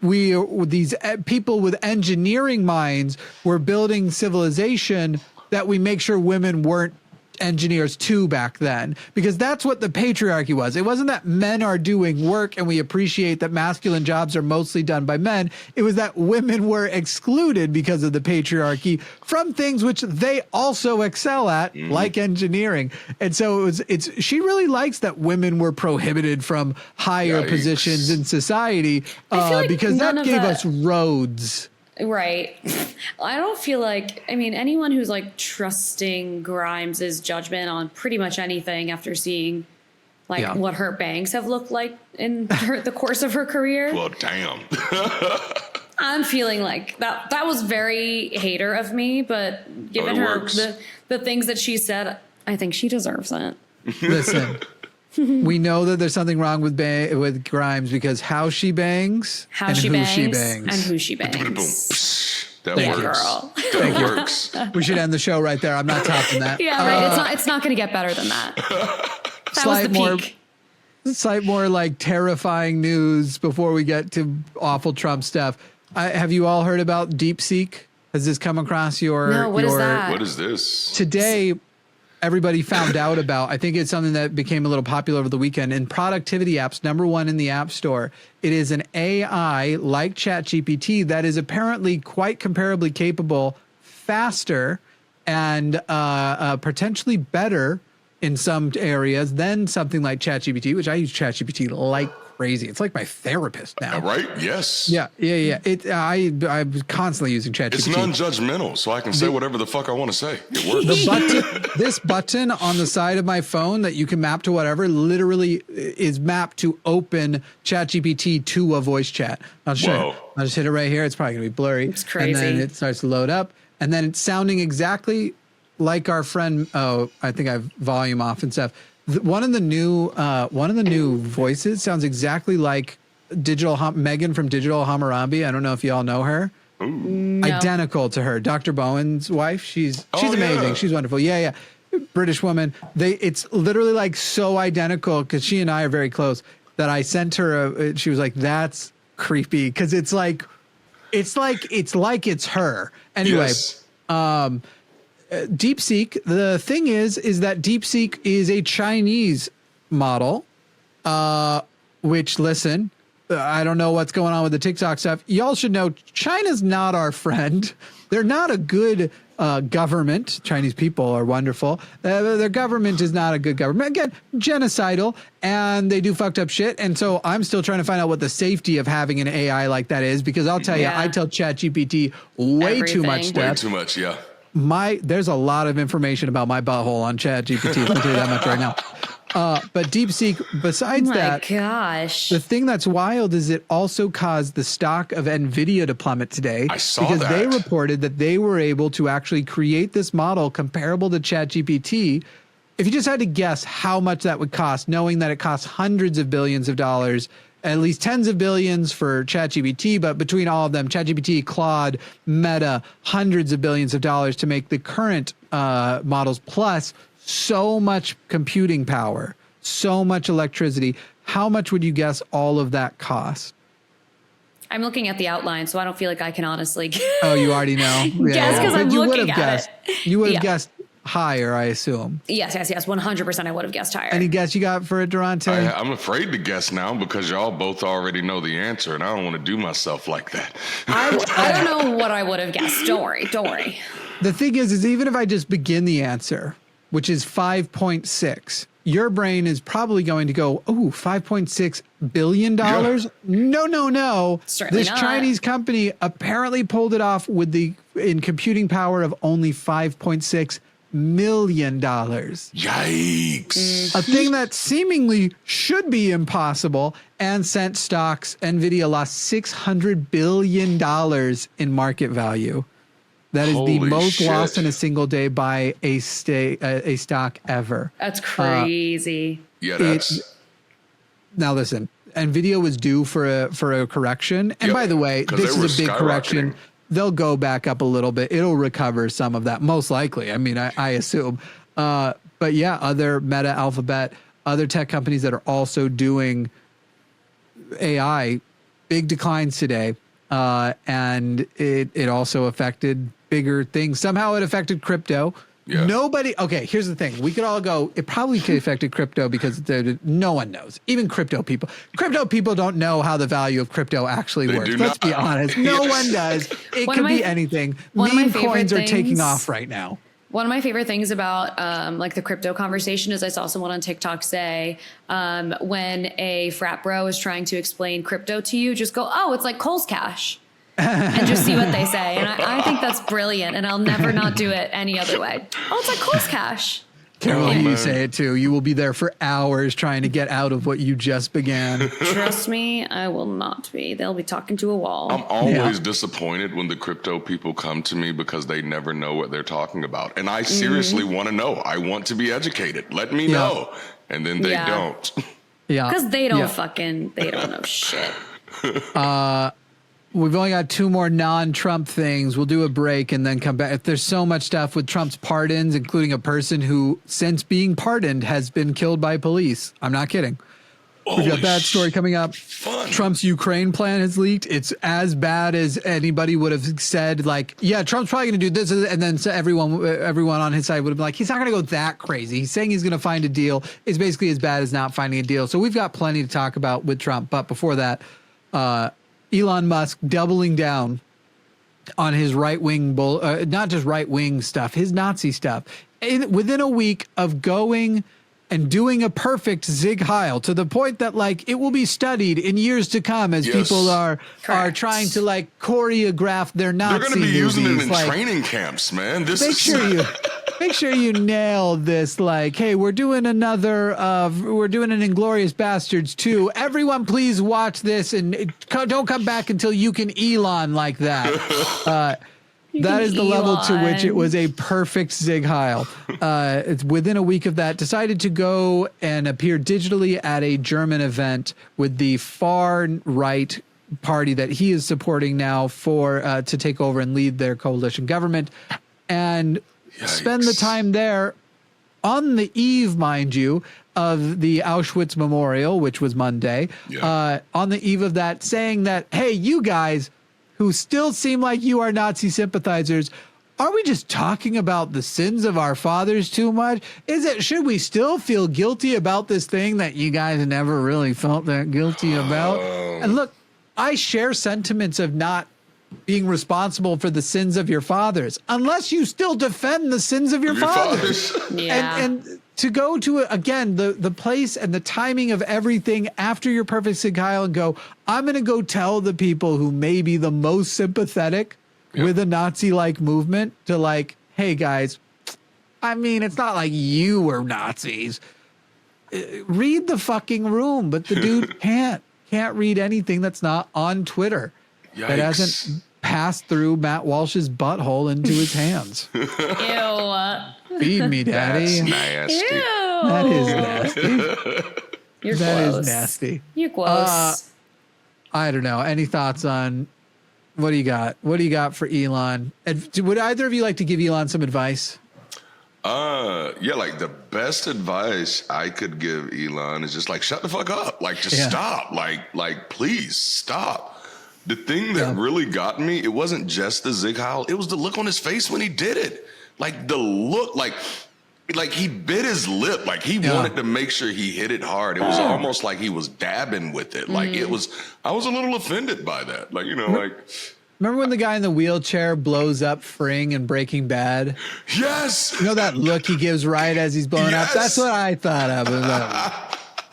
these people with engineering minds were building civilization, that we make sure women weren't engineers too back then, because that's what the patriarchy was. It wasn't that men are doing work and we appreciate that masculine jobs are mostly done by men. It was that women were excluded because of the patriarchy from things which they also excel at, like engineering. And so she really likes that women were prohibited from higher positions in society because that gave us roads. Right. I don't feel like, anyone who's trusting Grimes's judgment on pretty much anything after seeing what her bangs have looked like in the course of her career. Well, damn. I'm feeling like that was very hater of me, but given her the things that she said, I think she deserves it. Listen, we know that there's something wrong with Grimes because how she bangs, and who she bangs. That Thank works. you. Girl. That works. We should end the show right there. I'm not topping that. Yeah, right. It's not going to get better than that. That was the peak. Slight more terrifying news before we get to awful Trump stuff. Have you all heard about DeepSeek? Has this come across your? No, what is that? What is this? Today, everybody found out about. I think it's something that became a little popular over the weekend. In productivity apps, #1 in the App Store, it is an AI like ChatGPT that is apparently quite comparably capable, faster, and potentially better in some areas than something like ChatGPT, which I use ChatGPT like crazy. It's like my therapist now. Right? Yes. Yeah. I'm constantly using ChatGPT. It's non-judgmental, so I can say whatever the fuck I want to say. It works. This button on the side of my phone that you can map to whatever literally is mapped to open ChatGPT to a voice chat. I'll show you. I'll just hit it right here. It's probably gonna be blurry. It's crazy. And then it starts to load up, and then it's sounding exactly like our friend. Oh, I think I have volume off and stuff. One of the new voices sounds exactly like Megan from Digital Hammurabi. I don't know if y'all know her. No. Identical to her, Dr. Bowen's wife. She's amazing. Yeah. She's wonderful. Yeah. British woman. It's literally like so identical because she and I are very close that I sent her. She was like, "That's creepy," because it's like it's her. Anyway. Yes. DeepSeek, the thing is that DeepSeek is a Chinese model, which, listen, I don't know what's going on with the TikTok stuff. Y'all should know China's not our friend. They're not a good government. Chinese people are wonderful. Their government is not a good government. Again, genocidal, and they do fucked up shit. And so I'm still trying to find out what the safety of having an AI like that is, because I'll tell you, I tell ChatGPT way too much stuff. Way too much, yeah. There's a lot of information about my butthole on ChatGPT. I'll tell you that much right now. But DeepSeek, besides that, gosh, the thing that's wild is it also caused the stock of Nvidia to plummet today. I saw because that. They reported that they were able to actually create this model comparable to ChatGPT. If you just had to guess how much that would cost, knowing that it costs hundreds of billions of dollars, at least tens of billions for ChatGPT, but between all of them, ChatGPT, Claude, Meta, hundreds of billions of dollars to make the current models, plus so much computing power, so much electricity. How much would you guess all of that cost? I'm looking at the outline, so I don't feel like I can honestly. Oh, you already know? Guess because I'm looking at it. You would have guessed higher, I assume. Yes. 100% I would have guessed higher. Any guess you got for it, Darante? I'm afraid to guess now because y'all both already know the answer, and I don't want to do myself like that. I don't know what I would have guessed. Don't worry. The thing is even if I just begin the answer, which is 5.6, your brain is probably going to go, oh, $5.6 billion? Yeah. No. Certainly this not. Chinese company apparently pulled it off in computing power of only $5.6 million. Yikes. A thing that seemingly should be impossible, and sent stocks. Nvidia lost $600 billion in market value. That is the most lost in a single day by a stock ever. That's crazy. Now listen, Nvidia was due for a correction, and by the way, this is a big correction. They'll go back up a little bit. It'll recover some of that, most likely. I mean, I assume. But yeah, other Meta, Alphabet, other tech companies that are also doing AI, big declines today. And it also affected bigger things. Somehow it affected crypto. Yeah. Okay, here's the thing. We could all go, it probably could affected crypto because no one knows. Even crypto people. Crypto people don't know how the value of crypto actually works. Let's be honest. No one does. It could be anything. Meme coins are taking off right now. One of my favorite things about like the crypto conversation is I saw someone on TikTok say when a frat bro is trying to explain crypto to you, just go, oh, it's like Cole's Cash. And just see what they say. And I think that's brilliant. And I'll never not do it any other way. Oh, it's like Cole's Cash. Carol, you say it too. You will be there for hours trying to get out of what you just began. Trust me, I will not be. They'll be talking to a wall. I'm always disappointed when the crypto people come to me because they never know what they're talking about. And I seriously want to know. I want to be educated. Let me know. And then they don't. Yeah. Because they don't they don't know shit. We've only got two more non-Trump things. We'll do a break and then come back. If there's so much stuff with Trump's pardons, including a person who, since being pardoned, has been killed by police. I'm not kidding. We've got that story coming up. Fun. Trump's Ukraine plan has leaked. It's as bad as anybody would have said. Like, yeah, Trump's probably going to do this, and then so everyone on his side would have been like, he's not going to go that crazy. He's saying he's going to find a deal. It's basically as bad as not finding a deal. So we've got plenty to talk about with Trump. But before that, Elon Musk doubling down on his right-wing not just right-wing stuff, his Nazi stuff. Within a week of going and doing a perfect Zig Heil, to the point that like it will be studied in years to come as people are trying to like choreograph their Nazi They're going to be using it in like, training camps, man. Make sure you nail this. Like, hey, we're doing an Inglourious Bastards 2. Everyone, please watch this and don't come back until you can Elon like that. That is the level to which it was a perfect Zig Heil. It's within a week of that, decided to go and appear digitally at a German event with the far right party that he is supporting now to take over and lead their coalition government, and spend the time there on the eve, mind you, of the Auschwitz Memorial, which was Monday, on the eve of that, saying that, hey, you guys who still seem like you are Nazi sympathizers, are we just talking about the sins of our fathers too much? Should we still feel guilty about this thing that you guys never really felt that guilty about? And look, I share sentiments of not being responsible for the sins of your fathers, unless you still defend the sins of your fathers. And to go to, again, the place and the timing of everything after your perfect Zig Heil and go, I'm going to go tell the people who may be the most sympathetic with a Nazi-like movement to like, hey guys, I mean, it's not like you were Nazis. Read the fucking room, but the dude can't read anything that's not on Twitter. Yikes. That hasn't passed through Matt Walsh's butthole into his hands. Ew. Feed me, daddy. That's nasty. Ew. That is nasty. You're that gross. is nasty. You're gross. I don't know. Any thoughts on what do you got? What do you got for Elon? Would either of you like to give Elon some advice? Yeah, like the best advice I could give Elon is just like, shut the fuck up. Like, just stop. Like, please stop. The thing that really got me, it wasn't just the Zig Heil, it was the look on his face when he did it. Like the look, like he bit his lip, like he wanted to make sure he hit it hard. It was almost like he was dabbing with it. Like I was a little offended by that. Like, Remember when the guy in the wheelchair blows up Fring in Breaking Bad? Yes. You know that look he gives right as he's blowing up? That's what I thought of.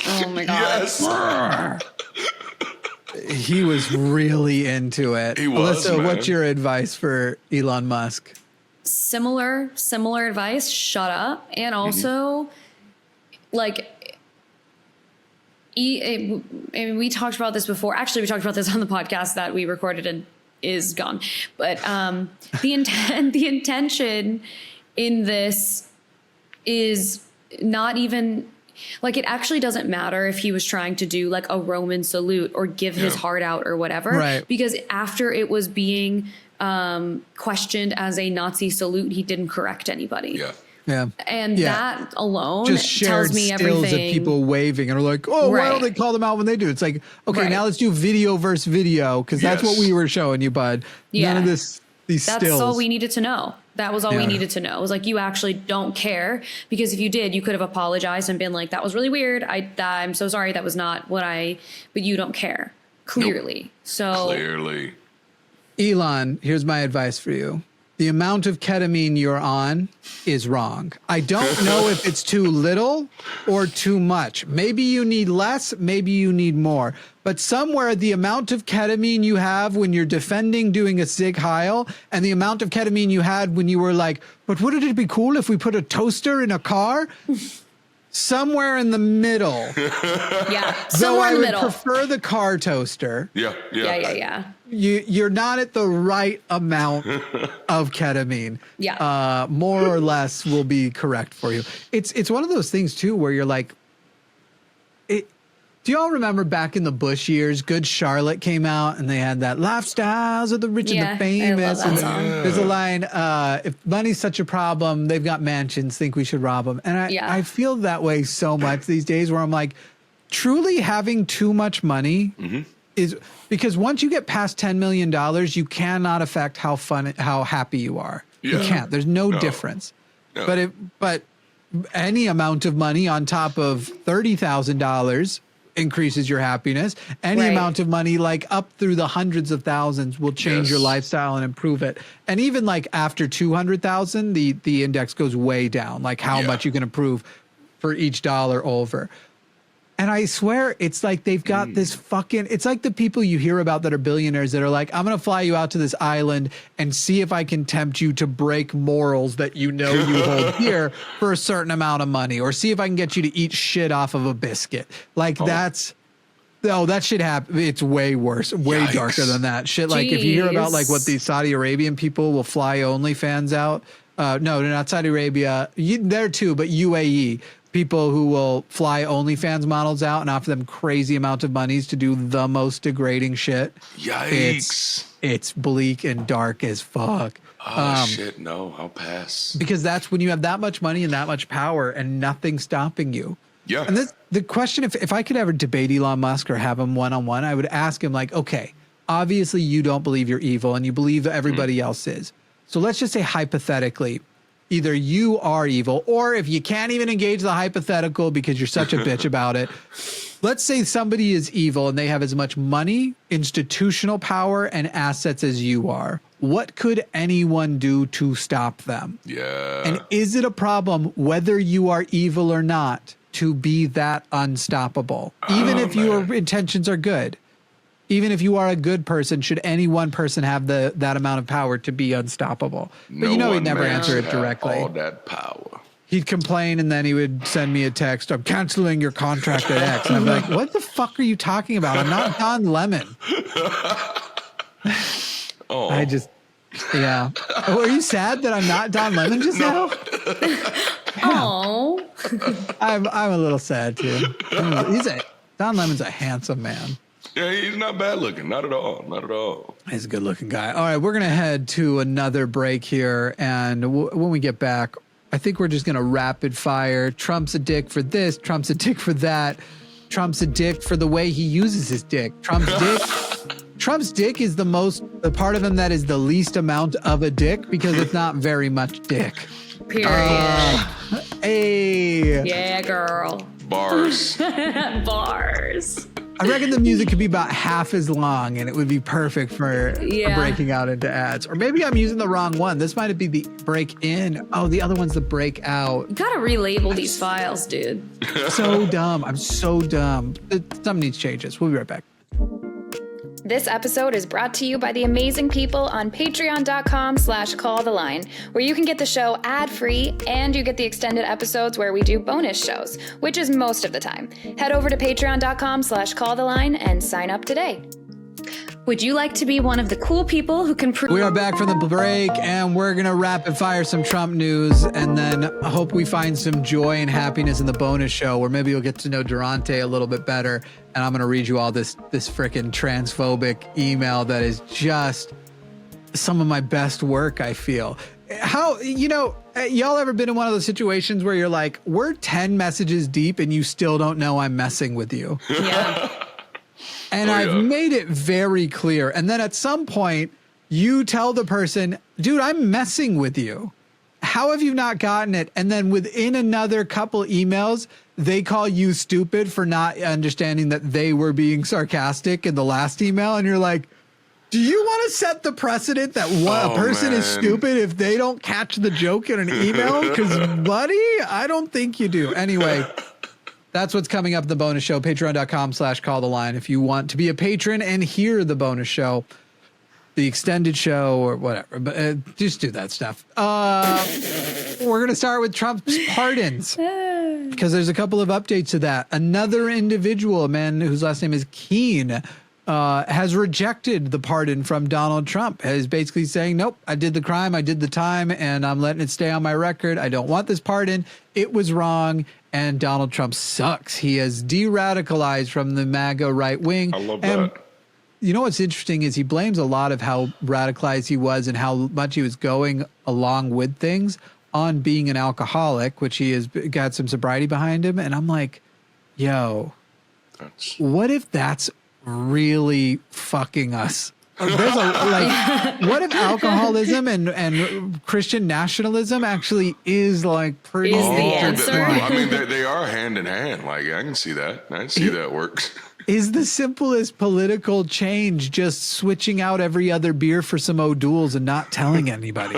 Oh my God. Yes. He was really into it. He was, Alyssa, man. what's your advice for Elon Musk? Similar advice. Shut up. And also, like, and we talked about this before. Actually, we talked about this on the podcast that we recorded and is gone. But the intention in this is not even. Like, it actually doesn't matter if he was trying to do like a Roman salute or give his heart out or whatever, right? Because after it was being questioned as a Nazi salute, he didn't correct anybody. And that alone just tells me everything. Stills of people waving and are like, oh, why don't they call them out when they do? It's like, okay, now let's do video versus video, because that's what we were showing you, bud. None of these That's stills. all we needed to know. That was all we needed to know. It was like, you actually don't care, because if you did, you could have apologized and been like, that was really weird. I'm so sorry. That was not what but you don't care. Clearly. Nope. So clearly. Elon, here's my advice for you. The amount of ketamine you're on is wrong. I don't know if it's too little or too much. Maybe you need less, maybe you need more. But somewhere the amount of ketamine you have when you're defending doing a Zig Heil and the amount of ketamine you had when you were like, but wouldn't it be cool if we put a toaster in a car? Somewhere in the middle. Somewhere in the middle. I would prefer the car toaster. Yeah. You're not at the right amount of ketamine. More or less will be correct for you. It's one of those things too where you're like, do you all remember back in the Bush years, Good Charlotte came out and they had that lifestyles of the rich and the famous. I love that song. There's a line, if money's such a problem, they've got mansions, think we should rob them. And I feel that way so much these days where I'm like, truly having too much money is because once you get past $10 million, you cannot affect how happy you are. You can't. There's no difference. No. But any amount of money on top of $30,000 increases your happiness. Any amount of money, like up through the hundreds of thousands, will change your lifestyle and improve it. And even like after 200,000, the index goes way down, like how much you can improve for each dollar over. And I swear, it's like they've got this fucking, it's like the people you hear about that are billionaires that are like, I'm going to fly you out to this island and see if I can tempt you to break morals that you know you hold dear for a certain amount of money, or see if I can get you to eat shit off of a biscuit. Like that shit happen. It's way worse, way darker than that shit. Like if you hear about like what these Saudi Arabian people will fly OnlyFans out. No, they're not Saudi Arabia. There too, but UAE. People who will fly OnlyFans models out and offer them crazy amounts of monies to do the most degrading shit. Yikes. It's bleak and dark as fuck. Oh, shit, no, I'll pass. Because that's when you have that much money and that much power and nothing stopping you. Yeah. And the question, if I could ever debate Elon Musk or have him one-on-one, I would ask him like, okay, obviously you don't believe you're evil and you believe that everybody else is. So let's just say hypothetically, either you are evil, or if you can't even engage the hypothetical because you're such a bitch about it, let's say somebody is evil and they have as much money, institutional power, and assets as you are. What could anyone do to stop them? Yeah. And is it a problem, whether you are evil or not, to be that unstoppable? Even if your intentions are good. Even if you are a good person, should any one person have that amount of power to be unstoppable? But he'd never answer it directly. All that power. He'd complain and then he would send me a text, I'm canceling your contract at X. And I'm like, what the fuck are you talking about? I'm not Don Lemon. I just, Were you sad that I'm not Don Lemon just now? Oh. I'm a little sad too. Don Lemon's a handsome man. Yeah, he's not bad looking. Not at all. Not at all. He's a good looking guy. All right, we're going to head to another break here. And when we get back, I think we're just going to rapid fire. Trump's a dick for this. Trump's a dick for that. Trump's a dick for the way he uses his dick. Trump's dick is the part of him that is the least amount of a dick because it's not very much dick. Period. Hey. Yeah, girl. Bars. Bars. I reckon the music could be about half as long and it would be perfect for breaking out into ads. Or maybe I'm using the wrong one. This might be the break in. Oh, the other one's the break out. You gotta relabel these files, dude. So dumb. I'm so dumb. Something needs changes. We'll be right back. This episode is brought to you by the amazing people on patreon.com/calltheline, where you can get the show ad-free and you get the extended episodes where we do bonus shows, which is most of the time. Head over to patreon.com/calltheline and sign up today. Would you like to be one of the cool people who can prove... We are back from the break, and we're going to rapid fire some Trump news, and then I hope we find some joy and happiness in the bonus show, where maybe you'll get to know Darante a little bit better, and I'm going to read you all this frickin' transphobic email that is just some of my best work, I feel. How, y'all ever been in one of those situations where you're like, we're 10 messages deep, and you still don't know I'm messing with you? Yeah. And I've made it very clear. And then at some point, you tell the person, dude, I'm messing with you. How have you not gotten it? And then within another couple emails, they call you stupid for not understanding that they were being sarcastic in the last email. And you're like, do you want to set the precedent that a person is stupid if they don't catch the joke in an email? Because, buddy, I don't think you do. Anyway. That's what's coming up in the bonus show, patreon.com/calltheline. If you want to be a patron and hear the bonus show, the extended show or whatever, but just do that stuff. We're going to start with Trump's pardons because there's a couple of updates to that. Another individual, a man whose last name is Keene, has rejected the pardon from Donald Trump, is basically saying, nope, I did the crime, I did the time, and I'm letting it stay on my record. I don't want this pardon. It was wrong. And Donald Trump sucks. He has de-radicalized from the MAGA right wing. I love that. You know what's interesting is he blames a lot of how radicalized he was and how much he was going along with things on being an alcoholic, which he has got some sobriety behind him. And I'm like, yo, what if that's really fucking us? What if alcoholism and Christian nationalism actually is like pretty? Is the answer? I mean, they are hand in hand. Like, I can see that. I can see that works. Is the simplest political change just switching out every other beer for some O'Doul's and not telling anybody?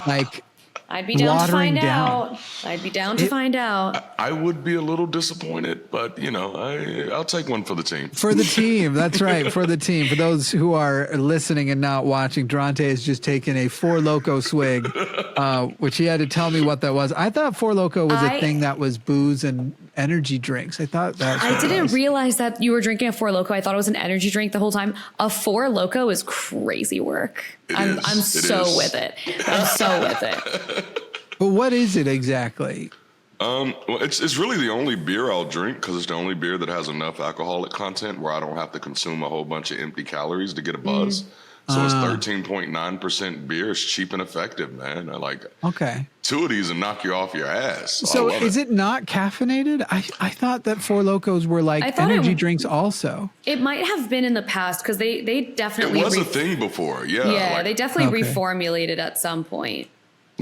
Like, I'd be down to watering find down. out. I'd be down to find out. I would be a little disappointed, but I'll take one for the team. For the team, that's right. For the team. For those who are listening and not watching, Darante has just taken a Four Loko swig, which he had to tell me what that was. I thought Four Loko was a thing that was booze and energy drinks. I thought that. I didn't realize that you were drinking a Four Loko. I thought it was an energy drink the whole time. A Four Loko is crazy work. I'm so with it. I'm so with it. But what is it exactly? Well, it's really the only beer I'll drink because it's the only beer that has enough alcoholic content where I don't have to consume a whole bunch of empty calories to get a buzz. So it's 13.9% beer. It's cheap and effective, man. Okay. 2 of these and knock you off your ass. So is it not caffeinated? I thought that Four Lokos were like energy drinks also. It might have been in the past because they definitely It was a thing before, yeah. Yeah, they definitely reformulated at some point.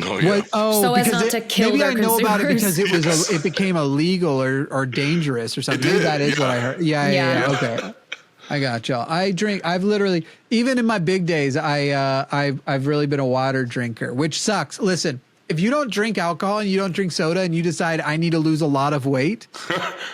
Oh, yeah. So as not to kill maybe their I know about it consumers. because it became illegal or dangerous or something. Maybe that is what I heard. Yeah. Okay. I got y'all. I've literally, even in my big days, I've really been a water drinker, which sucks. Listen, if you don't drink alcohol and you don't drink soda and you decide I need to lose a lot of weight,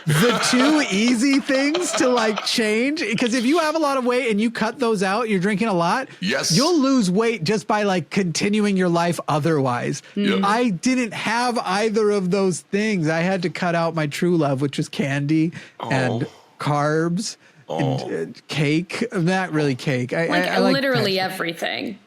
the two easy things to like change, because if you have a lot of weight and you cut those out, you're drinking a lot, yes, you'll lose weight just by like continuing your life otherwise. Yep. I didn't have either of those things. I had to cut out my true love, which was candy and carbs. And cake, not really cake. I like literally everything.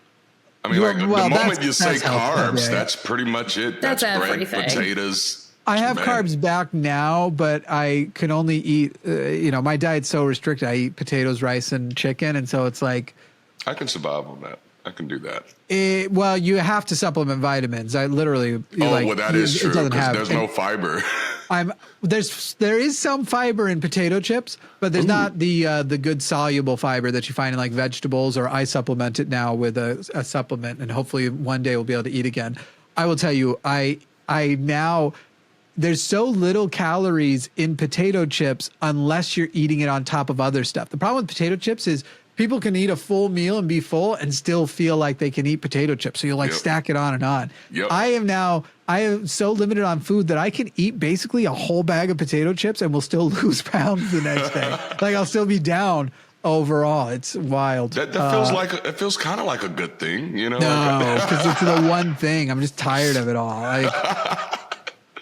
I mean, the moment you say health, carbs, that's pretty much it. That's everything. Bread, potatoes. I have carbs back now, but I can only eat, my diet's so restricted. I eat potatoes, rice, and chicken. And so it's like. I can survive on that. I can do that. Well, you have to supplement vitamins. I literally. That is true because there's no fiber. There is some fiber in potato chips, but there's not the good soluble fiber that you find in like vegetables, or I supplement it now with a supplement, and hopefully one day we'll be able to eat again. I will tell you, I now there's so little calories in potato chips unless you're eating it on top of other stuff. The problem with potato chips is people can eat a full meal and be full and still feel like they can eat potato chips. So you'll stack it on and on. Yep. I am so limited on food that I can eat basically a whole bag of potato chips and will still lose pounds the next day. Like I'll still be down overall. It's wild. That feels kind of like a good thing, No, because it's the one thing. I'm just tired of it all.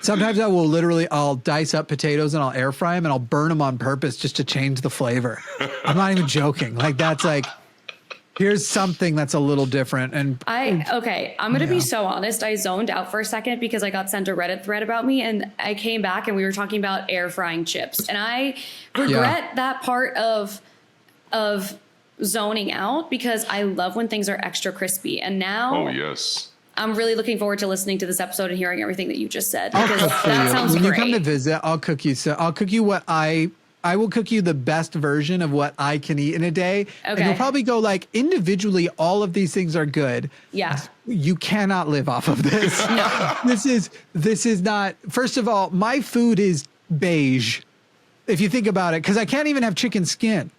Sometimes I'll dice up potatoes and I'll air fry them and I'll burn them on purpose just to change the flavor. I'm not even joking. Like that's like, here's something that's a little different. And I'm going to be so honest. I zoned out for a second because I got sent a Reddit thread about me, and I came back and we were talking about air frying chips, and I regret that part of zoning out because I love when things are extra crispy. And now, I'm really looking forward to listening to this episode and hearing everything that you just said, because that sounds great. When you come to visit, I'll cook you. So I'll cook you what I will cook you the best version of what I can eat in a day. Okay. And you'll probably go like, individually, all of these things are good. Yeah. You cannot live off of this. No. This is not, first of all, my food is beige. If you think about it, because I can't even have chicken skin.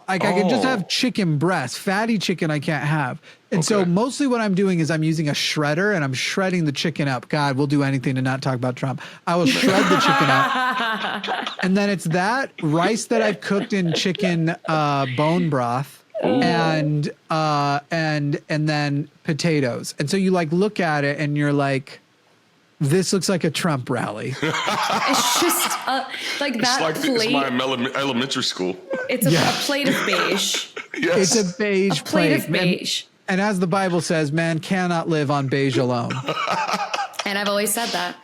I can just have chicken breast. Fatty chicken I can't have. And so mostly what I'm doing is I'm using a shredder and I'm shredding the chicken up. God, we'll do anything to not talk about Trump. I will shred the chicken up. And then it's that rice that I've cooked in chicken bone broth. And then potatoes. And so you like look at it and you're like, this looks like a Trump rally. It's just like that plate. It's my elementary school. It's a plate of beige. Yes. It's a beige plate of beige. And as the Bible says, man cannot live on beige alone. And I've always said that.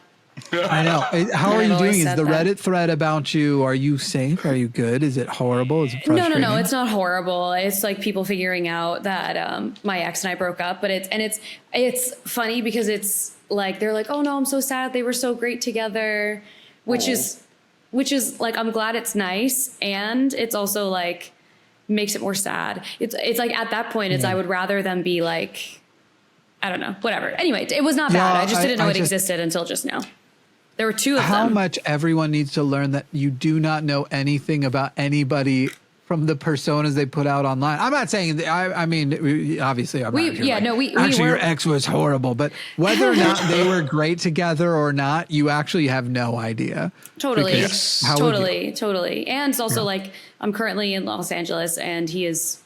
I know. How are you doing? Is the Reddit thread about you? Are you safe? Are you good? Is it horrible? Is it frustrating? No. It's not horrible. It's like people figuring out that my ex and I broke up. But it's funny because it's like they're like, oh no, I'm so sad. They were so great together, which is which is like, I'm glad it's nice. And it's also like, makes it more sad. It's like at that point, I would rather them be like, I don't know, whatever. Anyway, it was not bad. I just didn't know it existed until just now. There were two of them. How much everyone needs to learn that you do not know anything about anybody from the personas they put out online. I'm not saying, I mean, obviously, I'm not actually, your ex was horrible, but whether or not they were great together or not, you actually have no idea. Totally. Totally. And it's also like, I'm currently in Los Angeles and he is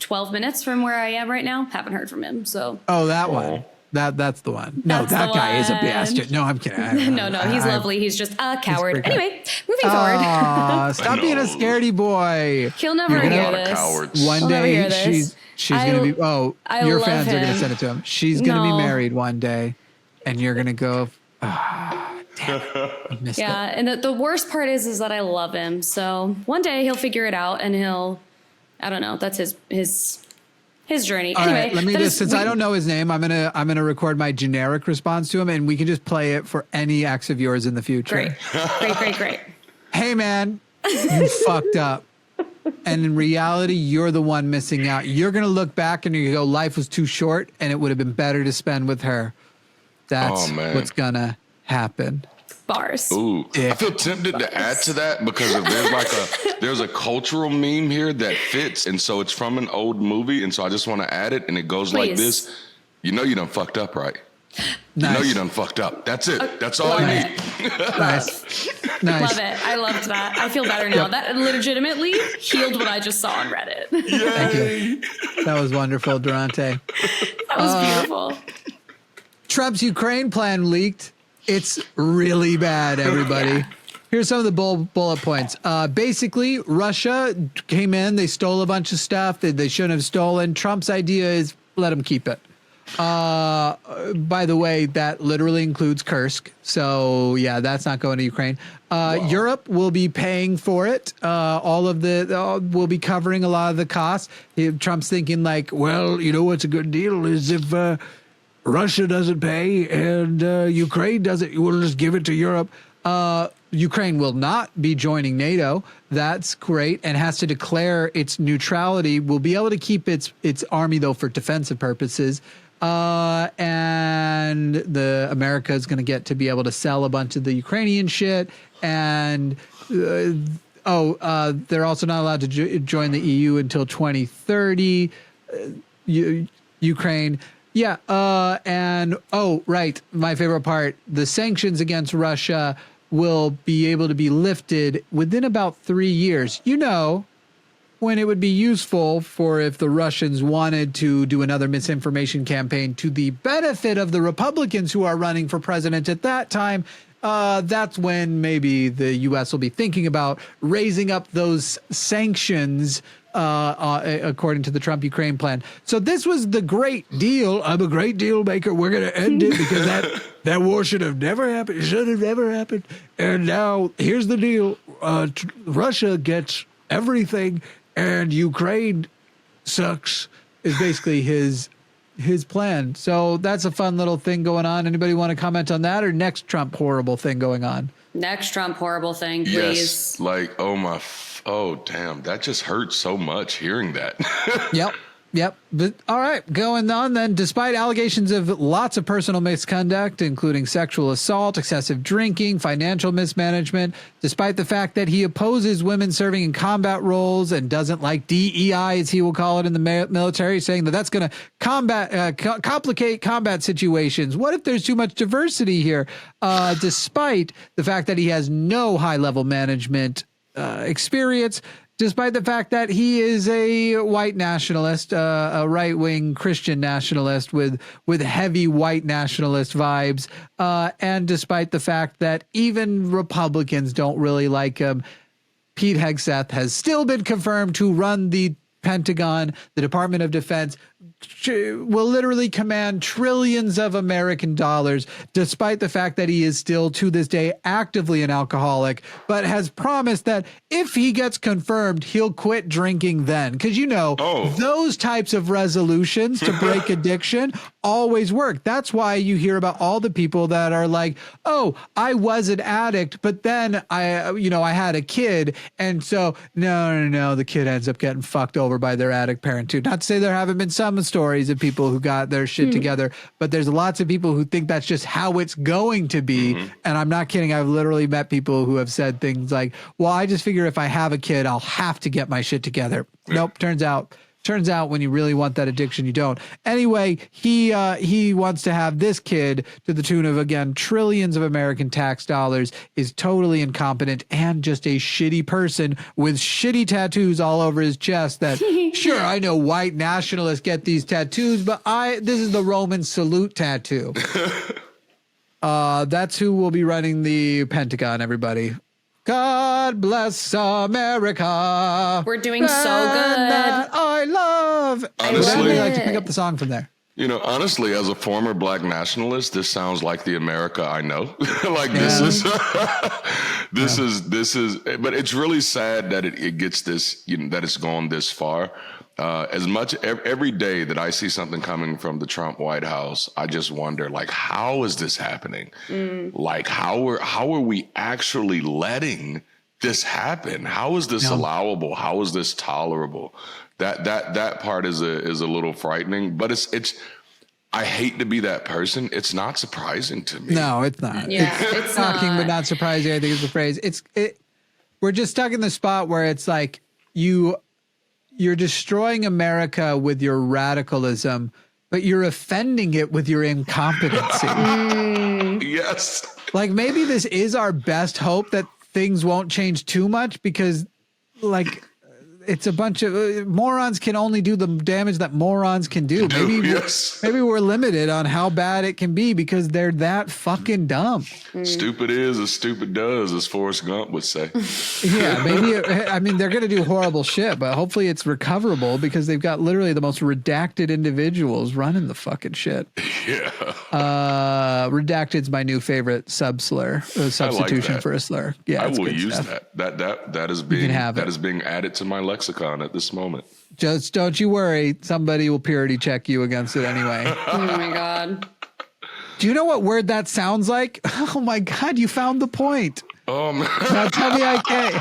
12 minutes from where I am right now. Haven't heard from him. So. Oh, that one. That's the one. No, that guy is a bastard. No, I'm kidding. No, he's lovely. He's just a coward. Anyway, moving forward. Stop being a scaredy boy. He'll never hear this. One day she's going to be, your fans are going to send it to him. She's going to be married one day and you're going to go, damn, I missed it. And the worst part is that I love him. So one day he'll figure it out and I don't know. That's his journey. All anyway, right, let me just, since I don't know his name, I'm gonna record my generic response to him, and we can just play it for any ex of yours in the future. Great. Hey man, you fucked up, and in reality, you're the one missing out. You're gonna look back and you go, life was too short, and it would have been better to spend with her. That's what's gonna happen. Bars. Ooh, I feel tempted to add to that because there's a cultural meme here that fits, and so it's from an old movie, and so I just want to add it, and it goes like this: you know you done fucked up, right? Nice. You know you done fucked up. That's it. That's all I need. Nice. Love it. I loved that. I feel better now. That legitimately healed what I just saw on Reddit. Thank you. That was wonderful, Darante. That was beautiful. Trump's Ukraine plan leaked. It's really bad, everybody. Here's some of the bullet points. Basically, Russia came in. They stole a bunch of stuff that they shouldn't have stolen. Trump's idea is let them keep it. By the way, that literally includes Kursk. So, yeah, that's not going to Ukraine. Europe will be paying for it. We'll be covering a lot of the costs. Trump's thinking like, well, you know what's a good deal is if Russia doesn't pay and Ukraine doesn't, we'll just give it to Europe. Ukraine will not be joining NATO. That's great, and has to declare its neutrality. Will be able to keep its army, though, for defensive purposes. And America is going to get to be able to sell a bunch of the Ukrainian shit. And they're also not allowed to join the EU until 2030. Ukraine. Yeah. Right. My favorite part, the sanctions against Russia will be able to be lifted within about 3 years. You know, when it would be useful for if the Russians wanted to do another misinformation campaign to the benefit of the Republicans who are running for president at that time. That's when maybe the U.S. will be thinking about raising up those sanctions according to the Trump-Ukraine plan. So this was the great deal. I'm a great deal maker. We're going to end it because that war should have never happened. It should have never happened. And now here's the deal. Russia gets everything and Ukraine sucks is basically his plan. So that's a fun little thing going on. Anybody want to comment on that, or next Trump horrible thing going on? Next Trump horrible thing, please. Yes, like, oh damn, that just hurts so much hearing that. Yep. But all right, going on then. Despite allegations of lots of personal misconduct, including sexual assault, excessive drinking, financial mismanagement, despite the fact that he opposes women serving in combat roles and doesn't like DEI, as he will call it in the military, saying that that's going to complicate combat situations. What if there's too much diversity here? Despite the fact that he has no high-level management experience, despite the fact that he is a white nationalist, a right-wing Christian nationalist with heavy white nationalist vibes, and despite the fact that even Republicans don't really like him, Pete Hegseth has still been confirmed to run the Pentagon, the Department of Defense, will literally command trillions of American dollars, despite the fact that he is still to this day actively an alcoholic, but has promised that if he gets confirmed, he'll quit drinking then. Because, those types of resolutions to break addiction always work. That's why you hear about all the people that are like, oh, I was an addict, but then I had a kid. And so, no, the kid ends up getting fucked over by their addict parent too. Not to say there haven't been some stories of people who got their shit together, but there's lots of people who think that's just how it's going to be. And I'm not kidding. I've literally met people who have said things like, well, I just figure if I have a kid, I'll have to get my shit together. Nope. Turns out when you really want that addiction, you don't. Anyway, he wants to have this kid to the tune of, again, trillions of American tax dollars, is totally incompetent and just a shitty person with shitty tattoos all over his chest that, sure, I know white nationalists get these tattoos, but this is the Roman salute tattoo. That's who will be running the Pentagon, everybody. God bless America. We're doing so good. That I love. Honestly, I like to pick up the song from there. Honestly, as a former black nationalist, this sounds like the America I know. This is, but it's really sad that it gets this, that it's gone this far. As much every day that I see something coming from the Trump White House, I just wonder, like, how is this happening? Like, how are we actually letting this happen? How is this allowable? How is this tolerable? That part is a little frightening, but it's. I hate to be that person. It's not surprising to me. No, it's not. Yeah, it's shocking, but not surprising. I think is the phrase. We're just stuck in the spot where it's like you're destroying America with your radicalism, but you're offending it with your incompetency. Yes. Like, maybe this is our best hope that things won't change too much, because, like, it's a bunch of morons can only do the damage that morons can do. Maybe we're limited on how bad it can be because they're that fucking dumb. Stupid is as stupid does, as Forrest Gump would say. Yeah, maybe. They're going to do horrible shit, but hopefully it's recoverable because they've got literally the most redacted individuals running the fucking shit. Yeah. Redacted's my new favorite substitution for a slur. Yeah, I will use that. That is being added to my lexicon at this moment. Just don't you worry. Somebody will purity check you against it anyway. Oh my God. Do you know what word that sounds like? Oh my God, you found the point. Oh man. Now tell me I can't.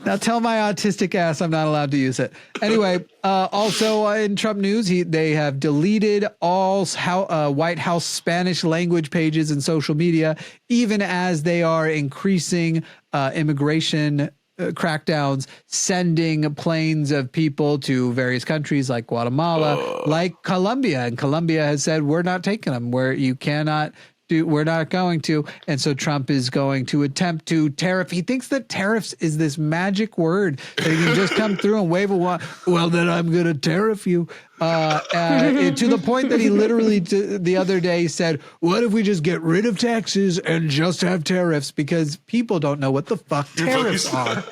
Now tell my autistic ass I'm not allowed to use it. Anyway, also in Trump news, they have deleted all White House Spanish language pages and social media, even as they are increasing immigration crackdowns, sending planes of people to various countries like Guatemala, like Colombia. And Colombia has said, we're not taking them, we're not going to. And so Trump is going to attempt to tariff. He thinks that tariffs is this magic word that he can just come through and wave a wand. Well, then I'm going to tariff you. To the point that he literally the other day said, what if we just get rid of taxes and just have tariffs? Because people don't know what the fuck tariffs are.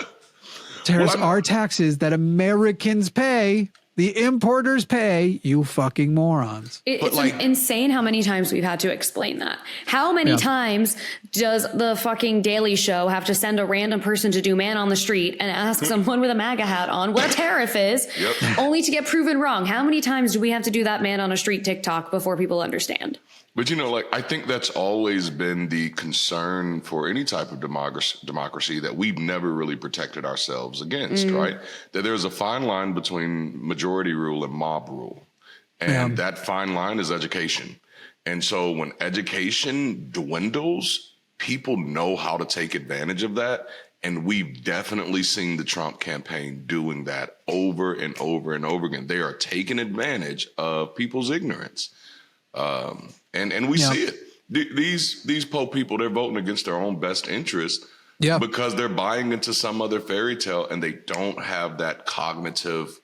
Tariffs are taxes that Americans pay. The importers pay, you fucking morons. It's insane how many times we've had to explain that. How many times does the fucking Daily Show have to send a random person to do man on the street and ask someone with a MAGA hat on what a tariff is, only to get proven wrong? How many times do we have to do that man on a street TikTok before people understand? But, I think that's always been the concern for any type of democracy that we've never really protected ourselves against, right? That there's a fine line between majority rule and mob rule. And that fine line is education. And so when education dwindles, people know how to take advantage of that. And we've definitely seen the Trump campaign doing that over and over and over again. They are taking advantage of people's ignorance. And we see it. These po people, they're voting against their own best interest because they're buying into some other fairy tale and they don't have that cognitive,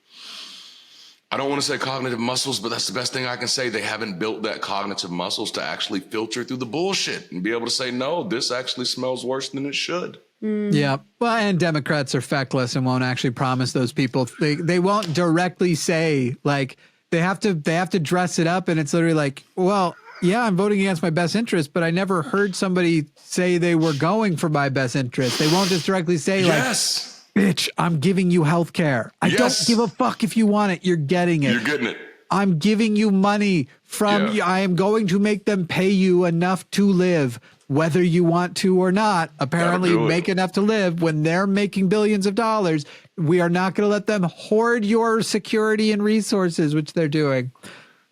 I don't want to say cognitive muscles, but that's the best thing I can say. They haven't built that cognitive muscles to actually filter through the bullshit and be able to say, no, this actually smells worse than it should. Yeah. Well, and Democrats are feckless and won't actually promise those people. They won't directly say, like, they have to dress it up, and it's literally like, well, yeah, I'm voting against my best interest, but I never heard somebody say they were going for my best interest. They won't just directly say, Yes. like, bitch, I'm giving you health care. I don't give a fuck if you want it. You're getting it. You're getting it. I'm giving you money from you. I am going to make them pay you enough to live, whether you want to or not. Apparently make enough to live when they're making billions of dollars. We are not going to let them hoard your security and resources, which they're doing.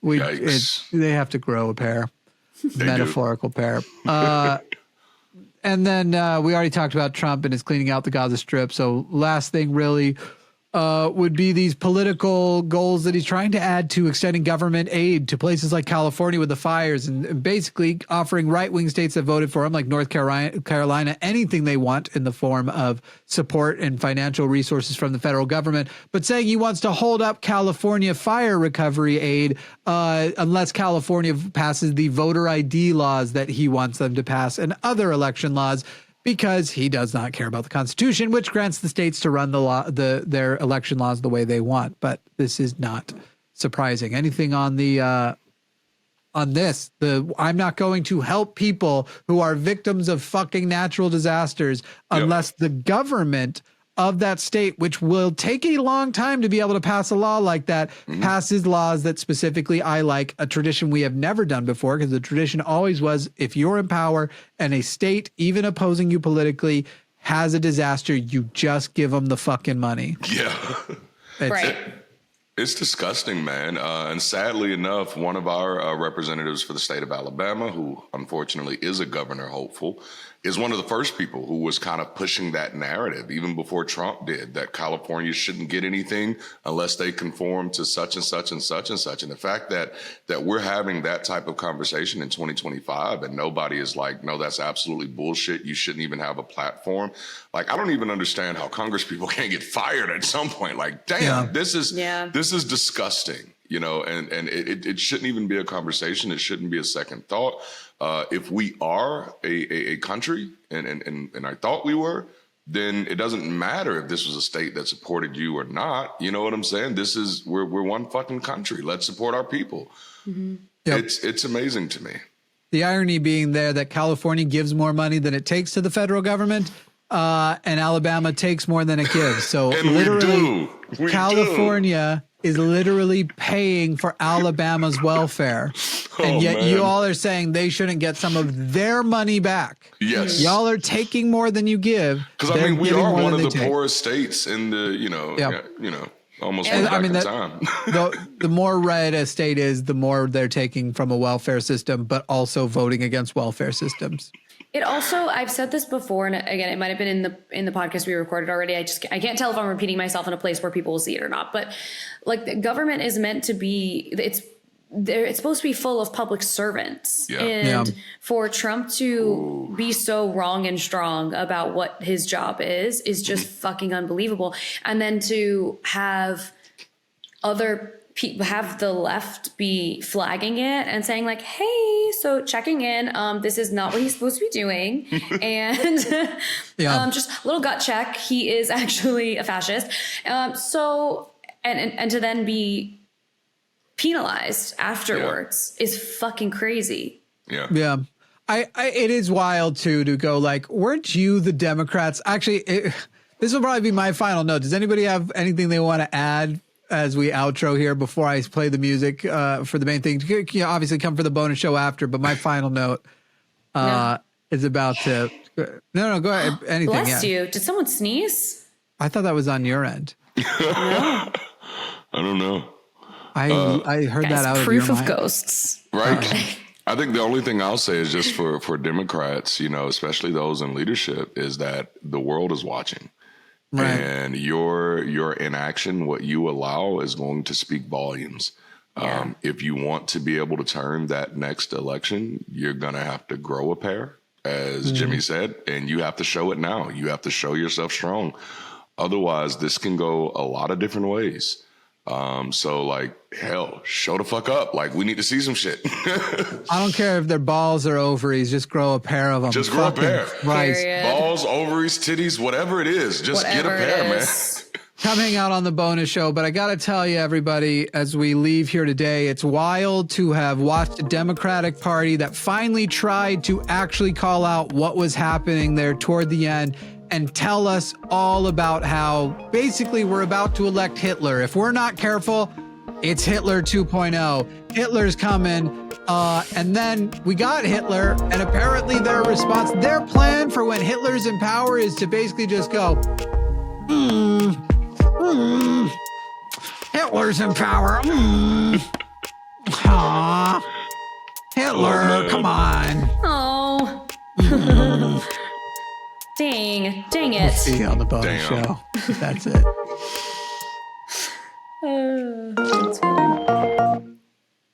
They have to grow a pair, metaphorical pair. And then we already talked about Trump and his cleaning out the Gaza Strip. So last thing really would be these political goals that he's trying to add to extending government aid to places like California with the fires, and basically offering right-wing states that voted for him, like North Carolina, anything they want in the form of support and financial resources from the federal government, but saying he wants to hold up California fire recovery aid unless California passes the voter ID laws that he wants them to pass and other election laws, because he does not care about the Constitution, which grants the states to run their election laws the way they want. But this is not surprising. Anything on this? I'm not going to help people who are victims of fucking natural disasters unless the government of that state, which will take a long time to be able to pass a law like that, passes laws that specifically I like, a tradition we have never done before, because the tradition always was, if you're in power and a state, even opposing you politically, has a disaster, you just give them the fucking money. Yeah. Right. It's disgusting, man. And sadly enough, one of our representatives for the state of Alabama, who unfortunately is a governor hopeful, is one of the first people who was kind of pushing that narrative, even before Trump did, that California shouldn't get anything unless they conform to such and such and such and such. And the fact that we're having that type of conversation in 2025 and nobody is like, no, that's absolutely bullshit. You shouldn't even have a platform. Like, I don't even understand how Congress people can't get fired at some point. Like, damn, this is disgusting. You know, and it shouldn't even be a conversation. It shouldn't be a second thought. If we are a country, and I thought we were, then it doesn't matter if this was a state that supported you or not. You know what I'm saying? We're one fucking country. Let's support our people. Mm-hmm. Yep. It's amazing to me. The irony being there that California gives more money than it takes to the federal government, and Alabama takes more than it gives. So literally, California is literally paying for Alabama's welfare. And yet you all are saying they shouldn't get some of their money back. Yes. Y'all are taking more than you give. Because, I mean, we are one of the poorest states in the, almost back in time. The more red a state is, the more they're taking from a welfare system, but also voting against welfare systems. It also, I've said this before, and again, it might have been in the podcast we recorded already. I can't tell if I'm repeating myself in a place where people will see it or not. But like, the government is meant to be, it's supposed to be full of public servants. Yeah. And for Trump to be so wrong and strong about what his job is just fucking unbelievable. And then to have have the left be flagging it and saying like, hey, so checking in, this is not what he's supposed to be doing. And just a little gut check. He is actually a fascist. So to then be penalized afterwards is fucking crazy. Yeah. Yeah. It is wild too, to go like, weren't you the Democrats? Actually, this will probably be my final note. Does anybody have anything they want to add as we outro here before I play the music for the main thing? You know, obviously come for the bonus show after, but my final note is about to... No, go ahead. Anything. Bless you. Did someone sneeze? I thought that was on your end. No. I don't know. I heard that out of your mind. Proof of ghosts. Right. I think the only thing I'll say is just for Democrats, you know, especially those in leadership, is that the world is watching. Right. And your inaction, what you allow, is going to speak volumes. Yeah. If you want to be able to turn that next election, you're going to have to grow a pair, as Jimmy said, and you have to show it now. You have to show yourself strong. Otherwise, this can go a lot of different ways. So like, hell, show the fuck up. Like, we need to see some shit. I don't care if their balls or ovaries, just grow a pair of them. Just grow a pair. Christ. Balls, ovaries, titties, whatever it is. Just Whatever get a pair, man. Come hang out on the bonus show. But I got to tell you, everybody, as we leave here today, it's wild to have watched a Democratic Party that finally tried to actually call out what was happening there toward the end and tell us all about how basically we're about to elect Hitler. If we're not careful, it's Hitler 2.0. Hitler's coming. And then we got Hitler, and apparently their response, their plan for when Hitler's in power is to basically just go, Hitler's in power. Hitler, come on. Oh. Dang it. See you on the bonus show. That's it.